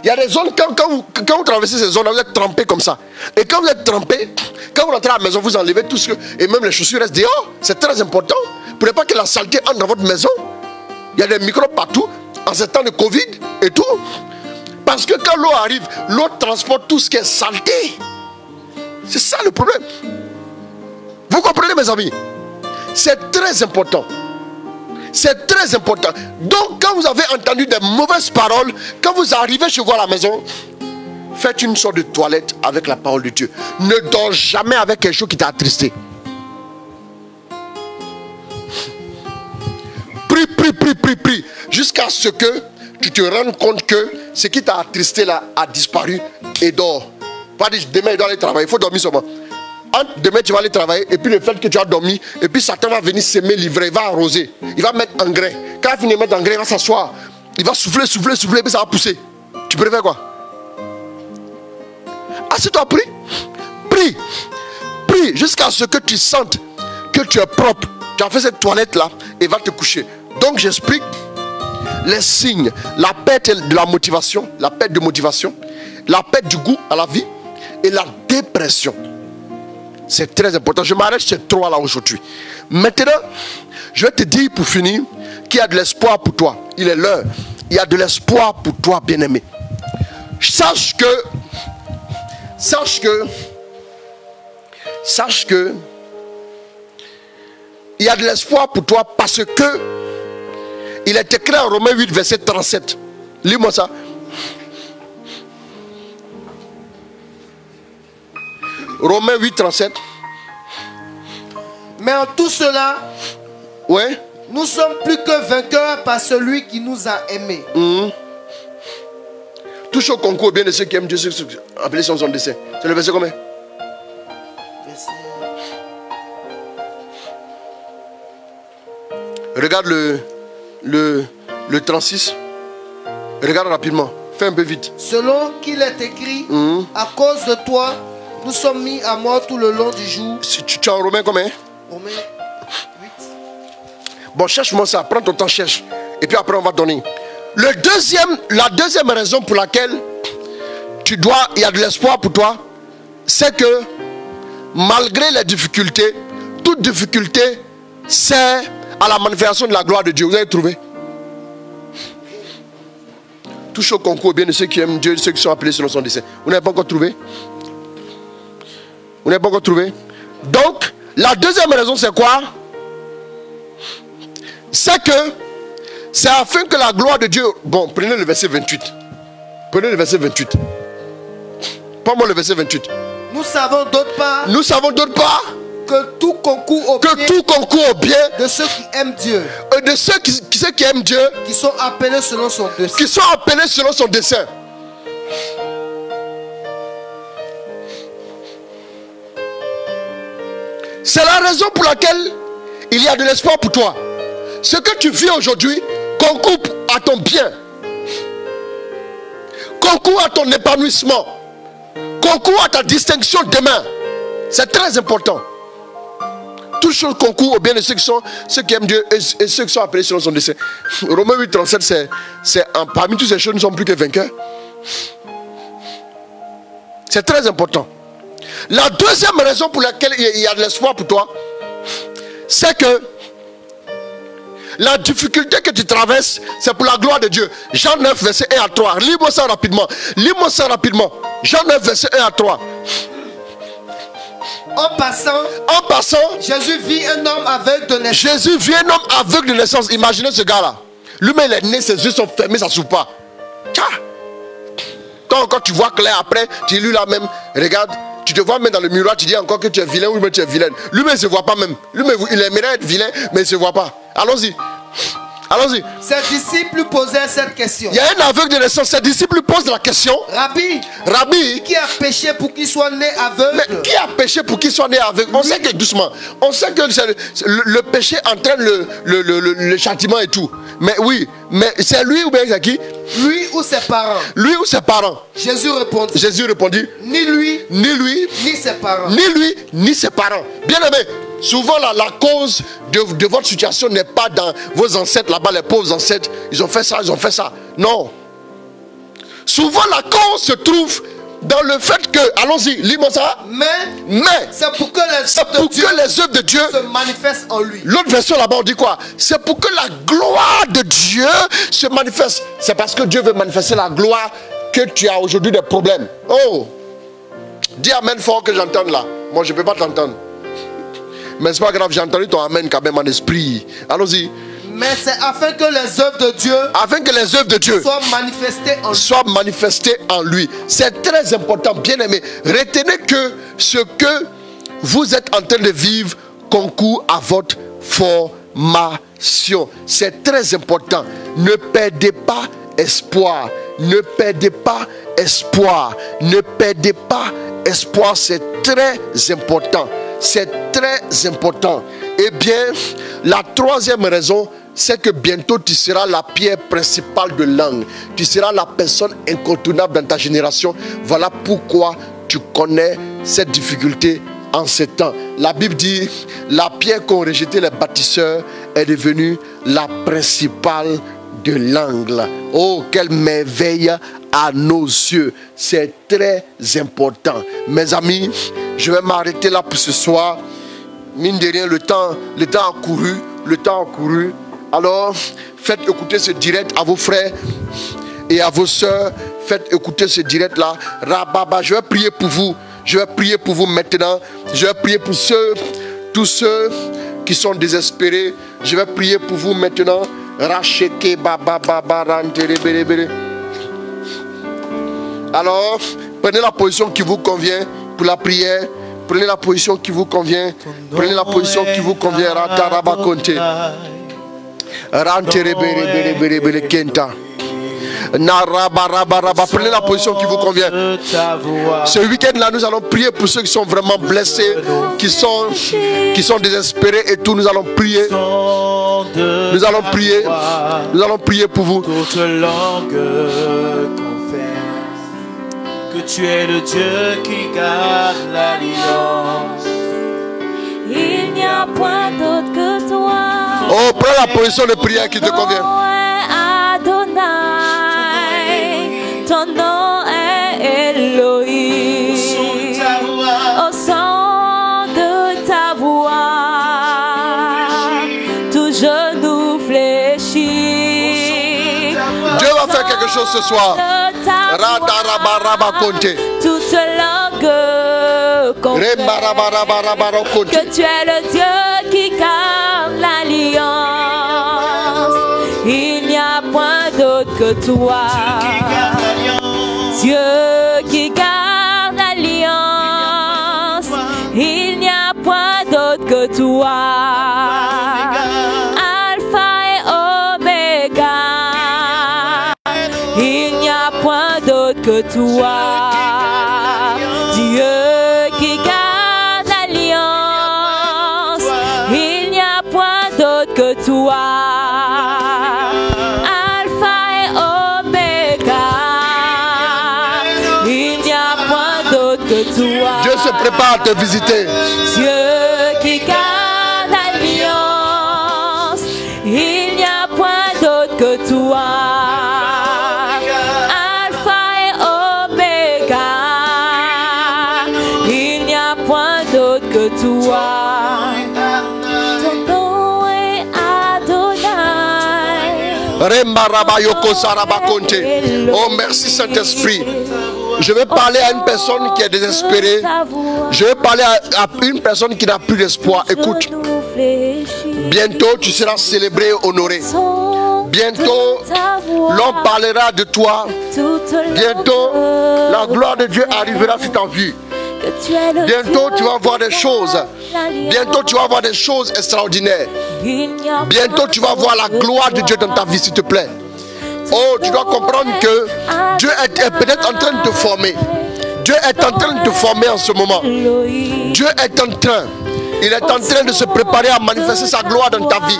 il y a des zones, quand vous traversez ces zones, vous êtes trempé comme ça. Et quand vous êtes trempé, quand vous rentrez à la maison, vous enlevez tout ce que... Et même les chaussures restent dehors. C'est très important. Pour ne pas que la saleté entre dans votre maison. Il y a des microbes partout, en ce temps de Covid et tout. Parce que quand l'eau arrive, l'eau transporte tout ce qui est saleté. C'est ça le problème. Vous comprenez, mes amis? C'est très important. C'est très important. Donc, quand vous avez entendu des mauvaises paroles, quand vous arrivez chez vous à la maison, faites une sorte de toilette avec la parole de Dieu. Ne dors jamais avec quelque chose qui t'a attristé. Prie. Jusqu'à ce que tu te rendes compte que ce qui t'a attristé là a disparu et dors. Pas dire demain il doit aller travailler, il faut dormir seulement. Demain tu vas aller travailler et puis le fait que tu as dormi et puis Satan va venir s'aimer livrer, il va arroser, il va mettre engrais. Quand il finit de mettre engrais, il va s'asseoir, il va souffler et puis ça va pousser. Tu préfères quoi? Assieds-toi, prie jusqu'à ce que tu sentes que tu es propre. Tu as fait cette toilette là et va te coucher. Donc j'explique les signes, la perte de la motivation, la perte de motivation, la perte du goût à la vie et la dépression. C'est très important. Je m'arrête ces trois là aujourd'hui. Maintenant, je vais te dire pour finir qu'il y a de l'espoir pour toi. Il est l'heure. Il y a de l'espoir pour toi, bien-aimé. Sache que il y a de l'espoir pour toi parce que il est écrit en Romains 8, verset 37. Lis-moi ça. Romains 8, 37. Mais en tout cela, ouais, nous sommes plus que vainqueurs par celui qui nous a aimés. Touche au concours bien de ceux qui aiment Dieu, ceux qui appellent son dessein. C'est le verset combien? Regarde le 36. Regarde rapidement. Fais un peu vite. Selon qu'il est écrit, à cause de toi, nous sommes mis à mort tout le long du jour. Tu es en Romain combien? Romains 8. Bon, cherche-moi ça. Prends ton temps, cherche. Et puis après, on va donner. La deuxième raison pour laquelle il y a de l'espoir pour toi, c'est que malgré les difficultés, toute difficulté sert à la manifestation de la gloire de Dieu. Vous avez trouvé? Touche au concours bien de ceux qui aiment Dieu, ceux qui sont appelés selon son dessein. Vous n'avez pas encore trouvé? Vous n'avez pas encore trouvé? Donc, la deuxième raison, c'est quoi? C'est que c'est afin que la gloire de Dieu... Bon, prenez le verset 28. Prenez le verset 28. Prends-moi le verset 28. Nous savons d'autre part... Nous savons d'autre part... Que tout concourt au bien de ceux qui aiment Dieu. De ceux qui aiment Dieu. Qui sont appelés selon son dessein. Qui sont appelés selon son dessein. C'est la raison pour laquelle il y a de l'espoir pour toi. Ce que tu vis aujourd'hui concourt à ton bien. Concourt à ton épanouissement. Concourt à ta distinction demain. C'est très important. Toutes choses concourent au bien de ceux qui aiment Dieu et ceux qui sont appelés selon son dessein. Romains 8, 37, parmi toutes ces choses, nous ne sommes plus que vainqueurs. C'est très important. La deuxième raison pour laquelle il y a de l'espoir pour toi, c'est que la difficulté que tu traverses, c'est pour la gloire de Dieu. Jean 9, verset 1 à 3. Lis-moi ça rapidement. Lis-moi ça rapidement. Jean 9, verset 1 à 3. En passant, Jésus vit un homme aveugle de naissance. Jésus vit un homme aveugle de naissance. Imaginez ce gars-là. Lui-même, il est né, ses yeux sont fermés, ça ne s'ouvre pas. Quand tu vois clair après, tu dis lui là même, regarde, tu te vois même dans le miroir, tu dis encore que tu es vilain, oui, mais tu es vilaine. Lui-même, il ne se voit pas même. Lui-même, il aimerait être vilain, mais il ne se voit pas. Allons-y. Allons-y. Ses disciples posaient cette question. Il y a un aveugle de naissance. Ses disciples posent la question. Rabbi, qui a péché pour qu'il soit né aveugle? Mais qui a péché pour qu'il soit né aveugle? On sait que doucement. On sait que le péché entraîne le châtiment et tout. Mais oui, mais c'est lui ou bien c'est qui? Lui ou ses parents? Lui ou ses parents? Jésus répondit. Ni lui, ni ses parents. Ni lui, ni ses parents. Bien aimé. Souvent la cause de votre situation n'est pas dans vos ancêtres là-bas, les pauvres ancêtres, ils ont fait ça, ils ont fait ça. Non. Souvent la cause se trouve dans le fait que, allons-y, lis-moi ça. Mais c'est pour que les œuvres de Dieu se manifestent en lui. L'autre version là-bas on dit quoi? C'est pour que la gloire de Dieu se manifeste. C'est parce que Dieu veut manifester la gloire que tu as aujourd'hui des problèmes. Oh, dis amen fort que j'entende là. Moi je ne peux pas t'entendre. Mais c'est pas grave, j'ai entendu ton amen quand même en esprit. Allons-y. Mais c'est afin que les œuvres de Dieu, soient manifestées en lui. C'est très important, bien aimé. Retenez que ce que vous êtes en train de vivre concourt à votre formation. C'est très important. Ne perdez pas espoir. Ne perdez pas espoir. Ne perdez pas espoir. C'est très important. C'est très important. Eh bien, la troisième raison, c'est que bientôt tu seras la pierre principale de l'angle. Tu seras la personne incontournable dans ta génération. Voilà pourquoi tu connais cette difficulté en ces temps. La Bible dit, la pierre qu'ont rejetée les bâtisseurs est devenue la principale de l'angle. Oh, quelle merveille à nos yeux. C'est très important. Mes amis, je vais m'arrêter là pour ce soir. Mine de rien, le temps a couru. Alors, faites écouter ce direct à vos frères et à vos soeurs. Faites écouter ce direct là. Rababa, je vais prier pour vous. Je vais prier pour vous maintenant. Je vais prier pour tous ceux qui sont désespérés. Je vais prier pour vous maintenant. Racheke baba baba rantere bere bere. Alors, prenez la position qui vous convient pour la prière. Prenez la position qui vous convient. Prenez la position qui vous convient. Rataraba konte. Rantere bere bere bere bere kenta. Prenez la position qui vous convient. Ce week-end-là, nous allons prier pour ceux qui sont vraiment blessés, qui sont désespérés et tout. Nous allons prier. Nous allons prier. Nous allons prier pour vous. Toute langue confesse que tu es le Dieu qui garde l'alliance. Il n'y a point d'autre que toi. Oh, prends la position de prière qui te convient. Ton nom est Elohim. Au son de ta voix, tout genou fléchit. Dieu va faire quelque chose ce soir. Toute langue confesse que tu es le Dieu qui garde l'alliance. Il n'y a point d'autre que toi. Dieu qui garde l'alliance. Il n'y a point d'autre que toi. Alpha et Oméga. Il n'y a point d'autre que toi. Dieu qui garde l'alliance. Il n'y a point d'autre que toi. Alpha et Oméga. Il n'y a point d'autre que toi. Dieu se prépare à te visiter. Dieu qui garde l'alliance. Il n'y a point d'autre que toi. Alpha et Oméga. Il n'y a point d'autre que toi. Ton nom est Adonai. Oh, merci Saint-Esprit. Je vais parler à une personne qui est désespérée. Je vais parler à une personne qui n'a plus d'espoir. Écoute, bientôt tu seras célébré, honoré. Bientôt, l'on parlera de toi. Bientôt, la gloire de Dieu arrivera sur ta vie. Bientôt, tu vas voir des choses. Bientôt, tu vas voir des choses extraordinaires. Bientôt, tu vas voir la gloire de Dieu dans ta vie, s'il te plaît. Oh, tu dois comprendre que Dieu est peut-être en train de te former. Dieu est en train de te former en ce moment. Dieu est en train. Il est en train de se préparer à manifester sa gloire dans ta vie.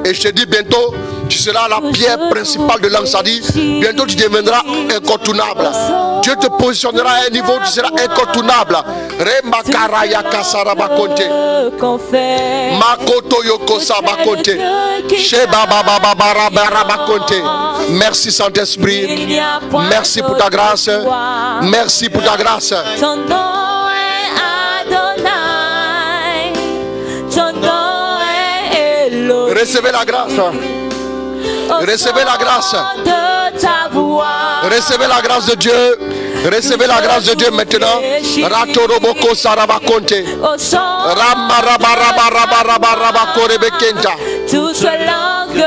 Et je te dis bientôt, tu seras la pierre principale de l'âme. Ça dit, bientôt tu deviendras incontournable. Dieu te positionnera à un niveau où tu seras incontournable. Merci Saint-Esprit. Merci pour ta grâce. Merci pour ta grâce. Ton nom est Adonai. Ton nom est Elohim. Recevez la grâce. Recevez la grâce. Recevez la grâce de Dieu. Recevez la grâce de Dieu maintenant. Ratoroboko Sarabakonte. Toutes langues.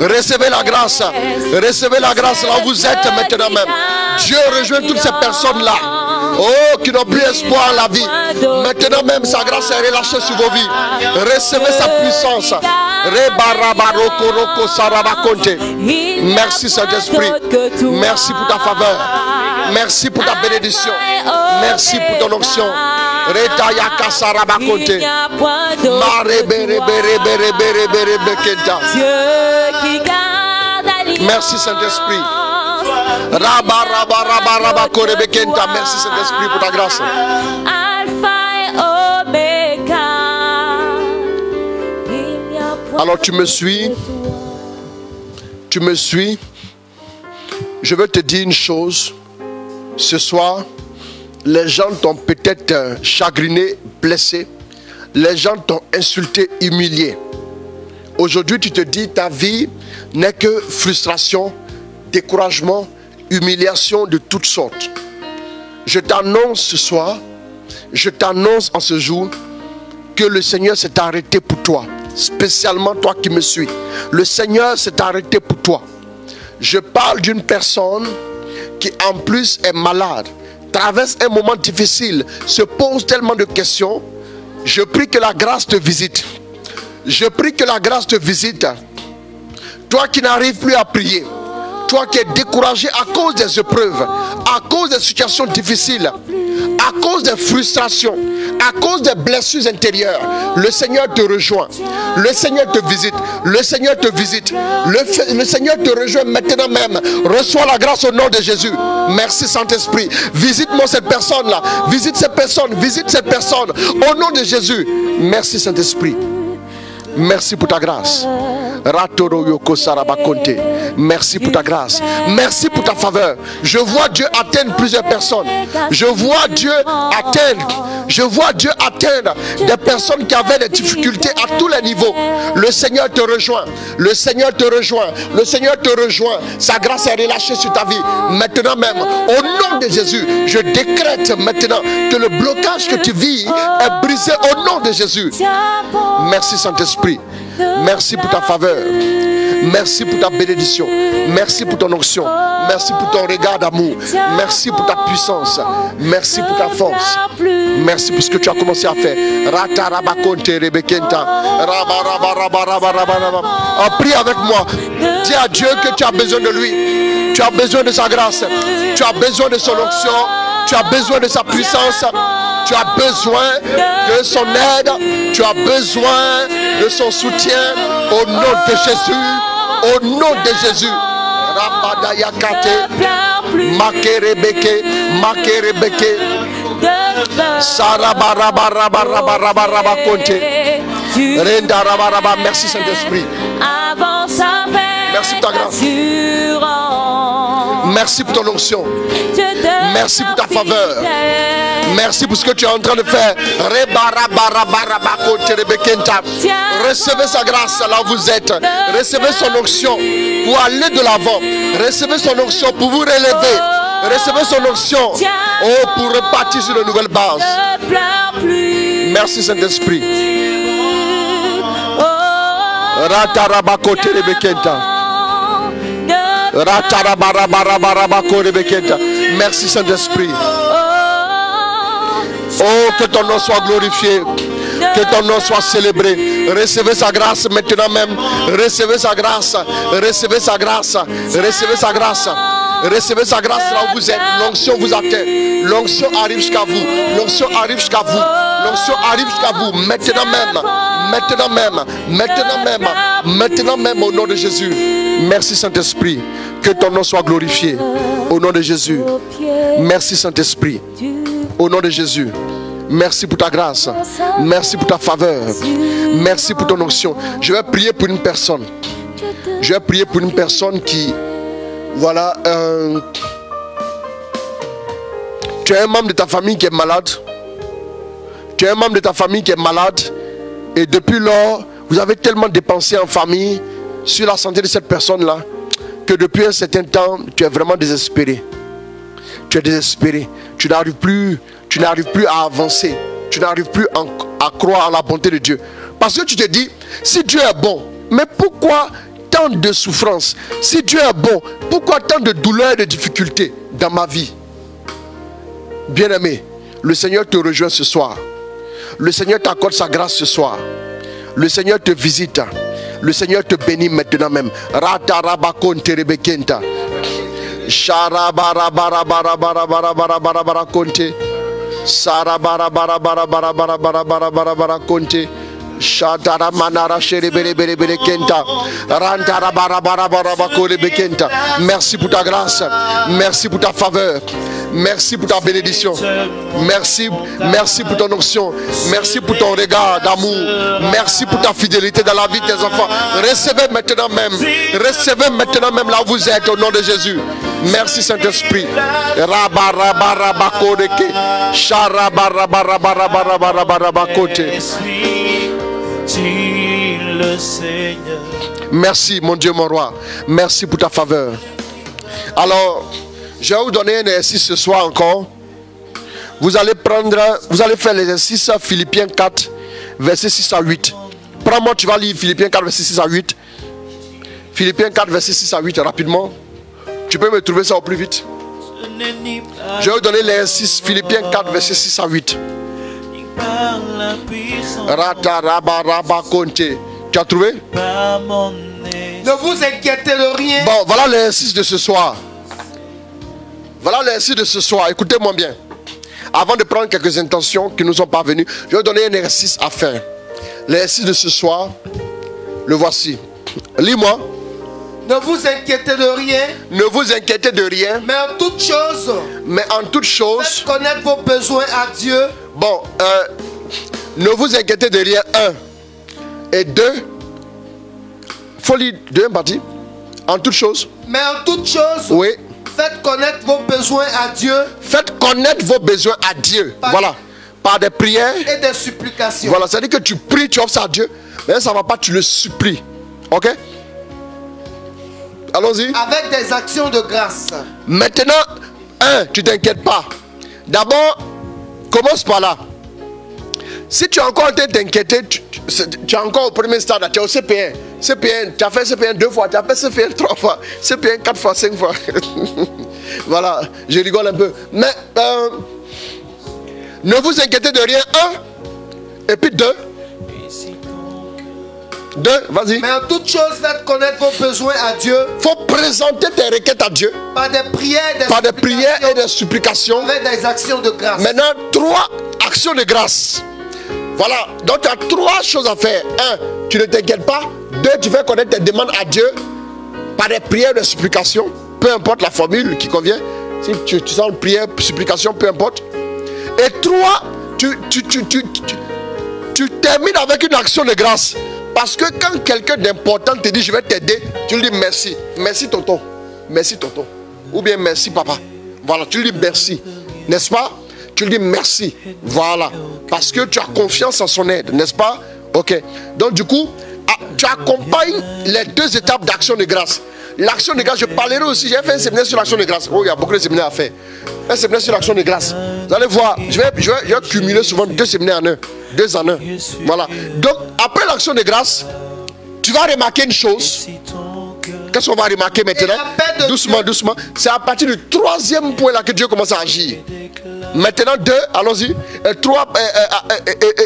Recevez la grâce. Recevez la grâce là où vous êtes maintenant même. Dieu rejoint toutes ces personnes-là. Oh, qui n'ont plus espoir en la vie. Maintenant même, sa grâce est relâchée sur vos vies. Recevez sa puissance. Merci Saint-Esprit. Merci pour ta faveur. Merci pour ta bénédiction. Merci pour ton onction. Merci Saint-Esprit. Merci Saint-Esprit pour ta grâce. Alors tu me suis. Tu me suis. Je veux te dire une chose. Ce soir, les gens t'ont peut-être chagriné, blessé. Les gens t'ont insulté, humilié. Aujourd'hui, tu te dis ta vie n'est que frustration, découragement, humiliation de toutes sortes. Je t'annonce ce soir, je t'annonce en ce jour que le Seigneur s'est arrêté pour toi. Spécialement toi qui me suis. Le Seigneur s'est arrêté pour toi. Je parle d'une personne qui en plus est malade, traverse un moment difficile, se pose tellement de questions. Je prie que la grâce te visite. Je prie que la grâce te visite. Toi qui n'arrives plus à prier, toi qui es découragé à cause des épreuves, à cause des situations difficiles, à cause des frustrations, à cause des blessures intérieures, le Seigneur te rejoint. Le Seigneur te visite. Le Seigneur te visite. Le Seigneur te rejoint maintenant même. Reçois la grâce au nom de Jésus. Merci Saint-Esprit. Visite-moi cette personne-là. Visite cette personne. Visite cette personne. Au nom de Jésus. Merci Saint-Esprit. Merci pour ta grâce. Merci pour ta grâce. Merci pour ta faveur. Je vois Dieu atteindre plusieurs personnes. Je vois Dieu atteindre. Je vois Dieu atteindre des personnes qui avaient des difficultés à tous les niveaux. Le Seigneur te rejoint. Le Seigneur te rejoint. Le Seigneur te rejoint. Sa grâce est relâchée sur ta vie. Maintenant même, au nom de Jésus, je décrète maintenant que le blocage que tu vis est brisé au nom de Jésus. Merci Saint-Esprit. Merci pour ta faveur. Merci pour ta bénédiction. Merci pour ton onction. Merci pour ton regard d'amour. Merci pour ta puissance. Merci pour ta force. Merci pour ce que tu as commencé à faire. Prie avec moi. Dis à Dieu que tu as besoin de lui. Tu as besoin de sa grâce. Tu as besoin de son onction. Tu as besoin de sa puissance. Tu as besoin de son aide. Tu as besoin de son soutien. Au nom de Jésus. Au nom de Jésus. Rabadayakate. Makerebeke. Makerebeke. Sarabarabarabarabarabarabarakonte. Renda rabaraba. Merci Saint-Esprit. Merci pour ta grâce. Merci pour ton onction. Merci pour ta faveur. Merci pour ce que tu es en train de faire. Recevez sa grâce là où vous êtes. Recevez son onction pour aller de l'avant. Recevez son onction pour vous relever. Recevez son onction pour repartir sur de nouvelles bases. Merci Saint-Esprit. Merci Saint-Esprit. Oh, que ton nom soit glorifié. Que ton nom soit célébré. Recevez sa grâce maintenant même. Recevez sa grâce. Recevez sa grâce. Recevez sa grâce. Recevez sa grâce là où vous êtes. L'onction vous atteint. L'onction arrive jusqu'à vous. L'onction arrive jusqu'à vous. L'onction arrive jusqu'à vous. Maintenant même. Maintenant même. Maintenant même. Maintenant même au nom de Jésus. Merci Saint-Esprit. Que ton nom soit glorifié. Au nom de Jésus. Merci Saint-Esprit. Au nom de Jésus. Merci pour ta grâce. Merci pour ta faveur. Merci pour ton onction. Je vais prier pour une personne. Je vais prier pour une personne qui... Voilà. Tu as un membre de ta famille qui est malade. Tu as un membre de ta famille qui est malade. Et depuis lors, vous avez tellement dépensé en famille sur la santé de cette personne-là que depuis un certain temps, tu es vraiment désespéré. Tu es désespéré. Tu n'arrives plus à avancer. Tu n'arrives plus à croire en la bonté de Dieu. Parce que tu te dis, si Dieu est bon, mais pourquoi tant de souffrances? Si Dieu est bon, pourquoi tant de douleurs et de difficultés dans ma vie? Bien-aimé, le Seigneur te rejoint ce soir. Le Seigneur t'accorde sa grâce ce soir. Le Seigneur te visite. Le Seigneur te bénit maintenant même. Ratarabakonte rebekenta. Sharabarabarabarabarabarabarakonte. Sarabarabarabarabarabarabarakonte. Merci pour ta grâce. Merci pour ta faveur. Merci pour ta bénédiction. Merci pour ton onction. Merci pour ton regard d'amour. Merci pour ta fidélité dans la vie de tes enfants. Recevez maintenant même. Recevez maintenant même là où vous êtes au nom de Jésus. Merci Saint-Esprit. Merci mon Dieu, mon roi. Merci pour ta faveur. Alors, je vais vous donner un exercice ce soir encore. Vous allez faire l'exercice Philippiens 4, verset 6 à 8. Prends-moi, tu vas lire Philippiens 4, verset 6 à 8. Philippiens 4, verset 6 à 8, rapidement. Tu peux me trouver ça au plus vite. Je vais vous donner l'exercice Philippiens 4, verset 6 à 8. Tu as trouvé? Ne vous inquiétez de rien. Bon, voilà l'exercice de ce soir. Voilà l'exercice de ce soir. Écoutez-moi bien. Avant de prendre quelques intentions qui nous sont parvenues, je vais vous donner un exercice à faire. L'exercice de ce soir, le voici. Lis-moi. Ne vous inquiétez de rien. Ne vous inquiétez de rien. Mais en toute chose. Faites connaître vos besoins à Dieu. Bon, ne vous inquiétez de rien. Et 2, folie, deuxième partie. En toute chose. Mais en toute chose, oui. Faites connaître vos besoins à Dieu. Faites connaître vos besoins à Dieu. Voilà. Par des prières. Et des supplications. Voilà, c'est-à-dire que tu pries, tu offres ça à Dieu. Mais ça ne va pas, tu le supplies. Ok? Allons-y. Avec des actions de grâce. Maintenant, tu ne t'inquiètes pas. D'abord, commence par là. Si tu es encore en train de t'inquiéter, tu es encore au premier stade, tu es au CP1. CP1, tu as fait CP1 2 fois, tu as fait CP1 3 fois, CP1 4 fois, 5 fois. Voilà, je rigole un peu. Mais ne vous inquiétez de rien. 1, et puis 2. 2, vas-y. Mais en toute chose, faites connaître vos besoins à Dieu. Il faut présenter tes requêtes à Dieu. Par des prières, et des supplications. Avec des actions de grâce. Maintenant, 3 actions de grâce. Voilà, donc tu as 3 choses à faire. 1, tu ne t'inquiètes pas. 2, tu fais connaître tes demandes à Dieu par des prières de supplication. Peu importe la formule qui convient. Si tu sens prière, supplication, peu importe. Et 3, tu termines avec une action de grâce. Parce que quand quelqu'un d'important te dit je vais t'aider, tu lui dis merci. Merci tonton. Merci tonton. Ou bien merci papa. Voilà, tu lui dis merci. N'est-ce pas? Tu lui dis merci. Voilà. Parce que tu as confiance en son aide. N'est-ce pas? Ok. Donc du coup, tu accompagnes les 2 étapes d'action de grâce. L'action de grâce, je parlerai aussi. J'ai fait un séminaire sur l'action de grâce. Oh, il y a beaucoup de séminaires à faire. Un séminaire sur l'action de grâce. Vous allez voir, je vais cumuler souvent 2 séminaires en un. 2 en 1. Voilà. Donc, après l'action de grâce, tu vas remarquer une chose. Qu'est-ce qu'on va remarquer maintenant? Doucement, doucement. C'est à partir du 3e point là que Dieu commence à agir. Maintenant, 2, allons-y. 3,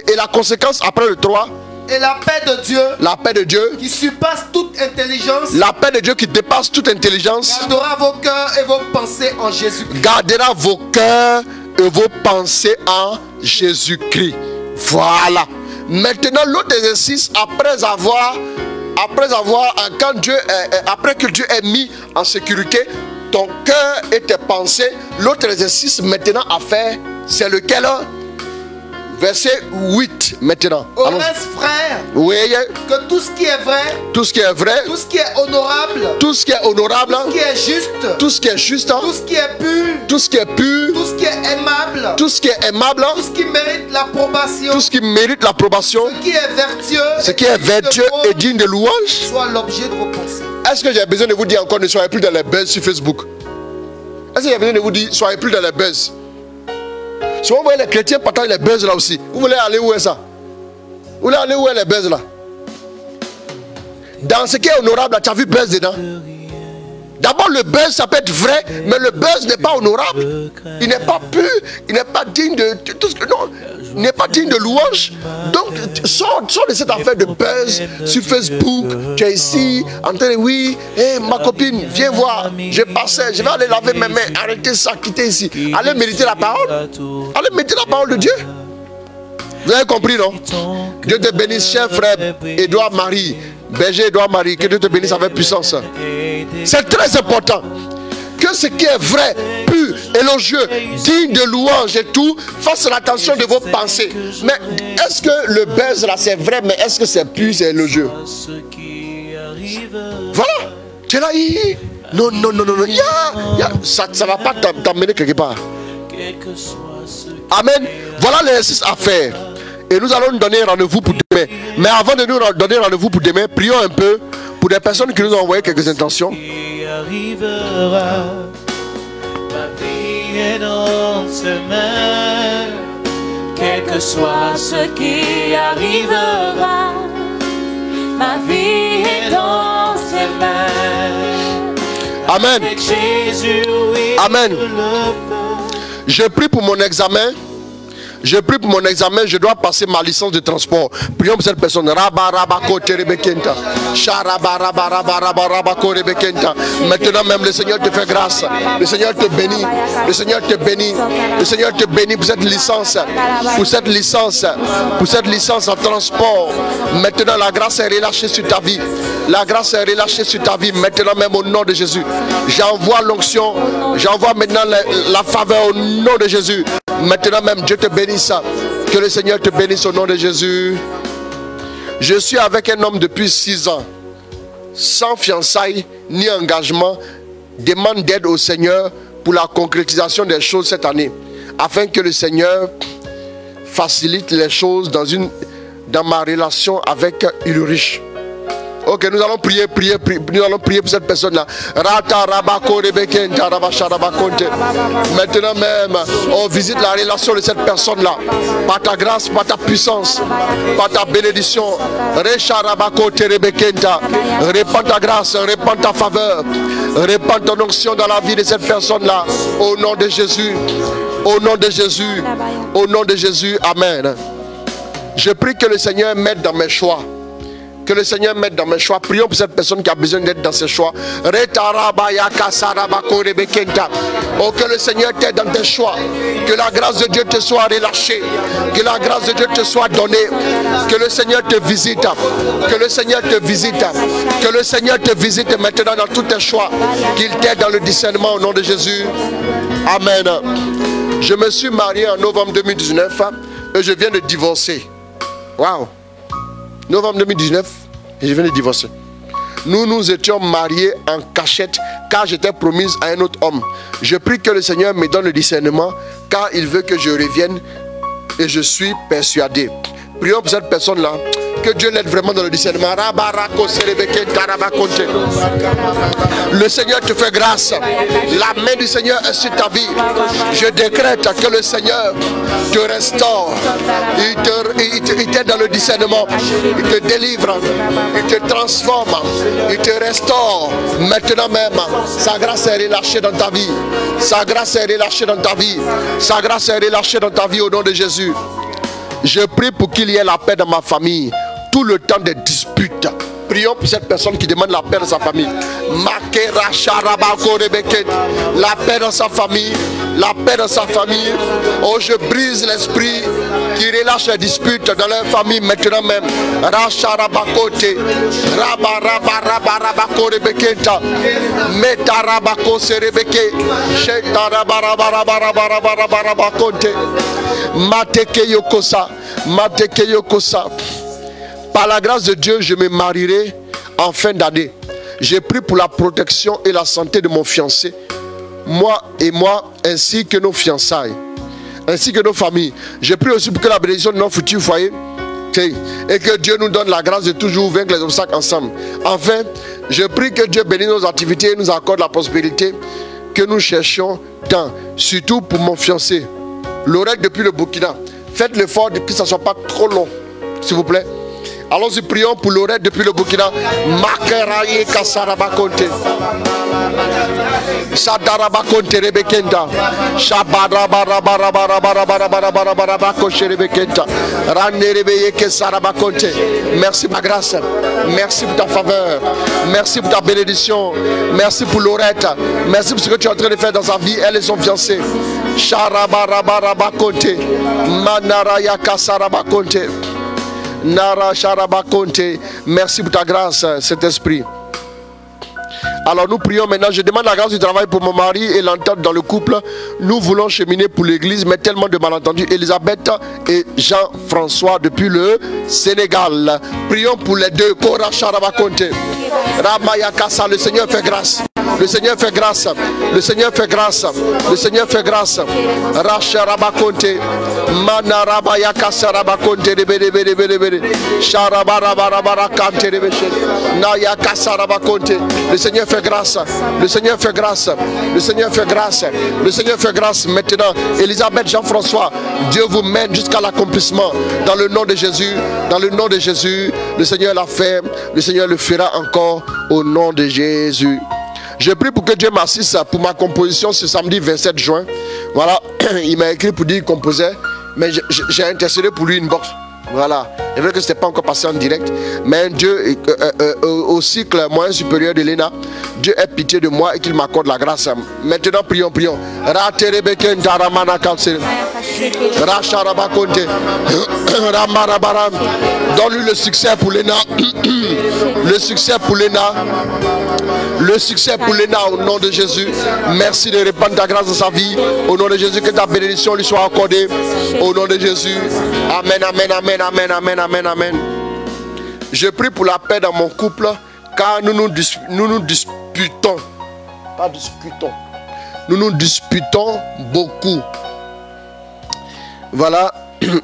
et la conséquence après le 3. Et la paix de Dieu. La paix de Dieu. Qui surpasse toute intelligence. La paix de Dieu qui dépasse toute intelligence. Gardera vos cœurs et vos pensées en Jésus-Christ. Gardera vos cœurs et vos pensées en Jésus-Christ. Voilà. Maintenant, l'autre exercice, après que Dieu ait mis en sécurité ton cœur et tes pensées, l'autre exercice maintenant à faire, c'est lequel? Verset 8 maintenant. Au reste, frère, oui, que tout ce qui est vrai, tout ce qui est vrai, tout ce qui est honorable, tout ce qui est honorable, tout ce qui est juste, tout ce qui est juste, tout ce qui est pur, tout ce qui est pur, tout ce qui est aimable, tout ce qui est aimable, tout ce qui mérite l'approbation, tout ce qui mérite l'approbation, ce qui est vertueux et digne de louange, soit l'objet de vos pensées. Est-ce que j'ai besoin de vous dire encore ne soyez plus dans les buzz sur Facebook? Est-ce que j'ai besoin de vous dire soyez plus dans les buzz? Souvent vous voyez les chrétiens partagent les buzz là aussi. Vous voulez aller où est ça? Vous voulez aller où est les buzz là? Dans ce qui est honorable, tu as vu buzz dedans? D'abord le buzz ça peut être vrai, mais le buzz n'est pas honorable. Il n'est pas pur, il n'est pas digne de tout ce que non, il n'est pas digne de louange. Donc sors de cette affaire de buzz sur Facebook. Tu es ici en train de oui, hey, ma copine, viens voir. Je passais, je vais aller laver mes mains. Arrêtez ça, quittez ici. Allez méditer la parole. Allez méditer la parole de Dieu. Vous avez compris, non? Dieu te bénisse, cher frère Edouard Marie, berger Edouard Marie, que Dieu te bénisse avec puissance. C'est très important que ce qui est vrai, pur, élogieux, digne de louange et tout, fasse l'attention de vos pensées. Mais est-ce que le buzz là c'est vrai, mais est-ce que c'est pur, c'est élogieux? Voilà, tu es là, non, ça ne va pas t'emmener quelque part. Amen. Voilà l'exercice à faire. Et nous allons nous donner rendez-vous pour demain. Mais avant de nous donner rendez-vous pour demain, prions un peu pour des personnes qui nous ont envoyé quelques intentions. Arrivera, ma vie est dans ses mains, quel que soit ce qui arrivera, ma vie est dans ses mains. Amen. Avec Jésus, oui, Amen. Je prie pour mon examen. Je prie pour mon examen, je dois passer ma licence de transport. Prions pour cette personne. Maintenant même le Seigneur te fait grâce. Le Seigneur te bénit. Le Seigneur te bénit. Le Seigneur te bénit pour cette licence. Pour cette licence. Pour cette licence en transport. Maintenant la grâce est relâchée sur ta vie. La grâce est relâchée sur ta vie. Maintenant même au nom de Jésus. J'envoie l'onction. J'envoie maintenant la faveur au nom de Jésus. Maintenant même Dieu te bénisse. Que le Seigneur te bénisse au nom de Jésus. Je suis avec un homme depuis 6 ans, sans fiançailles ni engagement, demande d'aide au Seigneur pour la concrétisation des choses cette année, afin que le Seigneur facilite les choses dans ma relation avec Ulrich. Ok, nous allons prier pour cette personne-là. Maintenant même, on visite la relation de cette personne-là. Par ta grâce, par ta puissance, par ta bénédiction. Répands ta grâce, répands ta faveur, répands ton onction dans la vie de cette personne-là. Au nom de Jésus, au nom de Jésus, au nom de Jésus, amen. Je prie que le Seigneur m'aide dans mes choix. Que le Seigneur m'aide dans mes choix. Prions pour cette personne qui a besoin d'être dans ses choix. Oh, que le Seigneur t'aide dans tes choix. Que la grâce de Dieu te soit relâchée. Que la grâce de Dieu te soit donnée. Que le Seigneur te visite. Que le Seigneur te visite. Que le Seigneur te visite maintenant dans tous tes choix. Qu'il t'aide dans le discernement au nom de Jésus. Amen. Je me suis marié en novembre 2019 et je viens de divorcer. Waouh! Novembre 2019, et je viens de divorcer. Nous nous étions mariés en cachette car j'étais promise à un autre homme. Je prie que le Seigneur me donne le discernement car il veut que je revienne et je suis persuadé. Prions pour cette personne-là. Que Dieu l'aide vraiment dans le discernement. Le Seigneur te fait grâce. La main du Seigneur est sur ta vie. Je décrète que le Seigneur te restaure. Il t'aide dans le discernement. Il te délivre. Il te transforme. Il te restaure. Maintenant même, sa grâce est relâchée dans ta vie. Sa grâce est relâchée dans ta vie. Sa grâce est relâchée dans ta vie au nom de Jésus. Je prie pour qu'il y ait la paix dans ma famille. Tout le temps des disputes. Prions pour cette personne qui demande la paix dans sa famille. La paix dans sa famille. La paix dans sa famille. Oh, je brise l'esprit qui relâche les disputes dans leur famille maintenant même. Racharabakote. Rabarabarabakorebeketa. Metarabako serebeke. Shetarabarabarabarabarabarabakote. Mateke yokosa. Mateke yokosa. Par la grâce de Dieu, je me marierai en fin d'année. J'ai pris pour la protection et la santé de mon fiancé, moi, ainsi que nos fiançailles, ainsi que nos familles. J'ai pris aussi pour que la bénédiction de nos futurs foyers et que Dieu nous donne la grâce de toujours vaincre les obstacles ensemble. Enfin, je prie que Dieu bénisse nos activités et nous accorde la prospérité que nous cherchions tant, surtout pour mon fiancé, Laurette depuis le Burkina. Faites l'effort que ça ne soit pas trop long, s'il vous plaît. Allons-y, prions pour Laurette depuis le Burkina. Makeraye Kasarabakonte. Sadarabakonte Rebekenda. Shabarabarabarabarabarabarabarabarabarabarabakonte Rebekenda. Ranerebeye Kesarabakonte. Merci pour ta grâce. Merci pour ta faveur. Merci pour ta bénédiction. Merci pour Laurette. Merci pour ce que tu es en train de faire dans sa vie. Elle et son fiancé. Sharabarabakonte. Manaraya Kasarabakonte. Nara Sharabakonte, merci pour ta grâce, cet esprit. Alors nous prions maintenant. Je demande la grâce du travail pour mon mari et l'entente dans le couple. Nous voulons cheminer pour l'église, mais tellement de malentendus. Elisabeth et Jean-François depuis le Sénégal. Prions pour les deux. Kora Sharabakonte. Ramaya Kassa, le Seigneur fait grâce. Le Seigneur fait grâce. Le Seigneur fait grâce. Le Seigneur fait grâce. Racharabakonte. Manarabaya Kasarabakonte. Sharabarabarabarakonte. Naya Kasarabakonte. Le Seigneur fait grâce. Le Seigneur fait grâce. Le Seigneur fait grâce. Le Seigneur fait grâce maintenant. Elisabeth, Jean-François, Dieu vous mène jusqu'à l'accomplissement. Dans le nom de Jésus. Dans le nom de Jésus. Le Seigneur l'a fait. Le Seigneur le fera encore au nom de Jésus. Je prie pour que Dieu m'assiste pour ma composition ce samedi 27 juin. Voilà, il m'a écrit pour dire qu'il composait, mais j'ai intercédé pour lui une box. Voilà, c'est vrai que ce n'était pas encore passé en direct, mais Dieu, au cycle moyen supérieur de l'ENA, Dieu ait pitié de moi et qu'il m'accorde la grâce. Maintenant, prions. Donne-lui le succès pour l'ENA. Le succès pour l'ENA. Le succès pour l'ENA au nom de Jésus. Merci de répandre ta grâce dans sa vie. Au nom de Jésus, que ta bénédiction lui soit accordée. Au nom de Jésus. Amen, amen, amen, amen, amen, amen, amen. Je prie pour la paix dans mon couple, car nous nous disputons. Pas discutons. Nous nous disputons beaucoup. Voilà.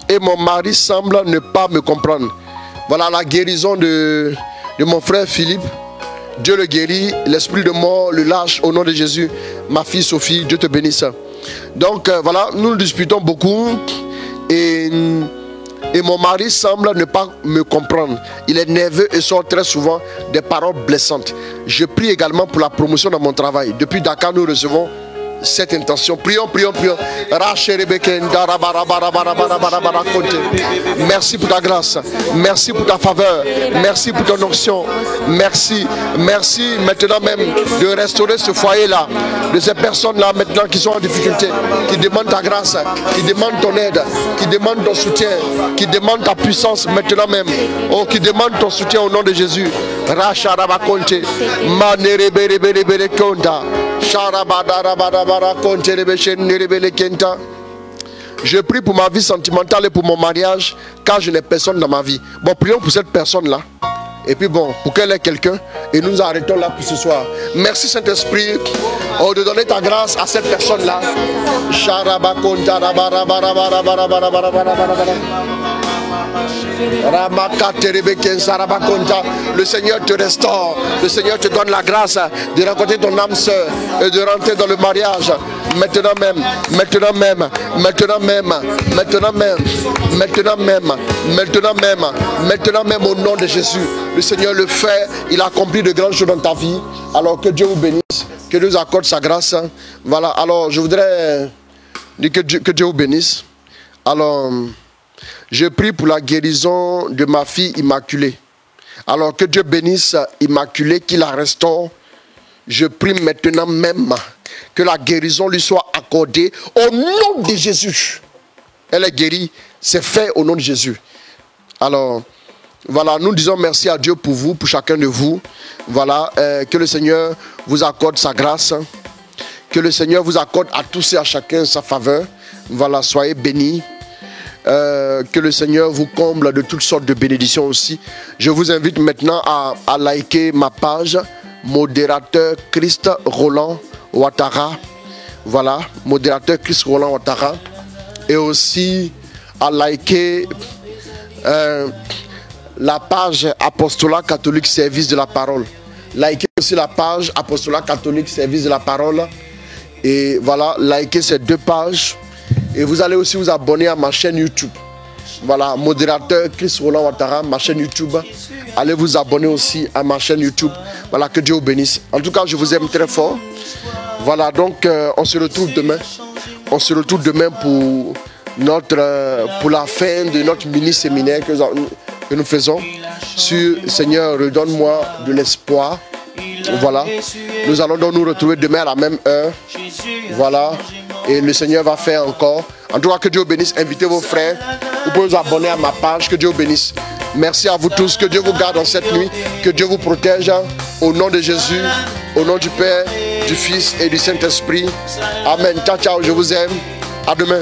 Et mon mari semble ne pas me comprendre. Voilà la guérison de mon frère Philippe. Dieu le guérit. L'esprit de mort le lâche au nom de Jésus. Ma fille Sophie, Dieu te bénisse. Donc voilà, nous nous disputons beaucoup. Et mon mari semble ne pas me comprendre. Il est nerveux et sort très souvent des paroles blessantes. Je prie également pour la promotion dans mon travail. Depuis Dakar, nous recevons cette intention. Prions. Merci pour ta grâce. Merci pour ta faveur. Merci pour ton onction. Merci maintenant même de restaurer ce foyer-là, de ces personnes-là maintenant qui sont en difficulté, qui demandent ta grâce, qui demandent ton aide, qui demandent ton soutien, qui demandent ta puissance maintenant même. Oh, qui demandent ton soutien au nom de Jésus. Je prie pour ma vie sentimentale et pour mon mariage, car je n'ai personne dans ma vie. Bon, prions pour cette personne-là. Et puis bon, pour qu'elle ait quelqu'un. Et nous arrêtons là pour ce soir. Merci Saint-Esprit de donner ta grâce à cette personne-là. Le Seigneur te restaure. Le Seigneur te donne la grâce de rencontrer ton âme sœur et de rentrer dans le mariage. Maintenant même au nom de Jésus. Le Seigneur le fait. Il a accompli de grandes choses dans ta vie. Alors que Dieu vous bénisse. Que Dieu vous accorde sa grâce. Voilà. Alors je voudrais dire que Dieu vous bénisse. Alors je prie pour la guérison de ma fille Immaculée. Alors que Dieu bénisse Immaculée, qu'il la restaure. Je prie maintenant même que la guérison lui soit accordée au nom de Jésus. Elle est guérie, c'est fait au nom de Jésus. Alors, voilà, nous disons merci à Dieu pour vous, pour chacun de vous. Voilà, que le Seigneur vous accorde sa grâce. Que le Seigneur vous accorde à tous et à chacun sa faveur. Voilà, soyez bénis. Que le Seigneur vous comble de toutes sortes de bénédictions aussi. Je vous invite maintenant à liker ma page modérateur Christ Roland Ouattara. Voilà, modérateur Christ Roland Ouattara. Et aussi à liker la page Apostolat Catholique Service de la Parole. Likez aussi la page Apostolat Catholique Service de la Parole. Et voilà, likez ces deux pages. Et vous allez aussi vous abonner à ma chaîne YouTube. Voilà, modérateur Christ Roland Ouattara, ma chaîne YouTube. Allez vous abonner aussi à ma chaîne YouTube. Voilà, que Dieu vous bénisse. En tout cas, je vous aime très fort. Voilà, donc on se retrouve demain. On se retrouve demain pour la fin de notre mini-séminaire que nous faisons sur Seigneur, redonne-moi de l'espoir. Voilà, nous allons donc nous retrouver demain à la même heure. Voilà, et le Seigneur va faire encore. En tout cas, que Dieu vous bénisse. Invitez vos frères. Vous pouvez vous abonner à ma page. Que Dieu vous bénisse. Merci à vous tous. Que Dieu vous garde en cette nuit. Que Dieu vous protège. Au nom de Jésus. Au nom du Père, du Fils et du Saint-Esprit. Amen. Ciao, ciao. Je vous aime. À demain.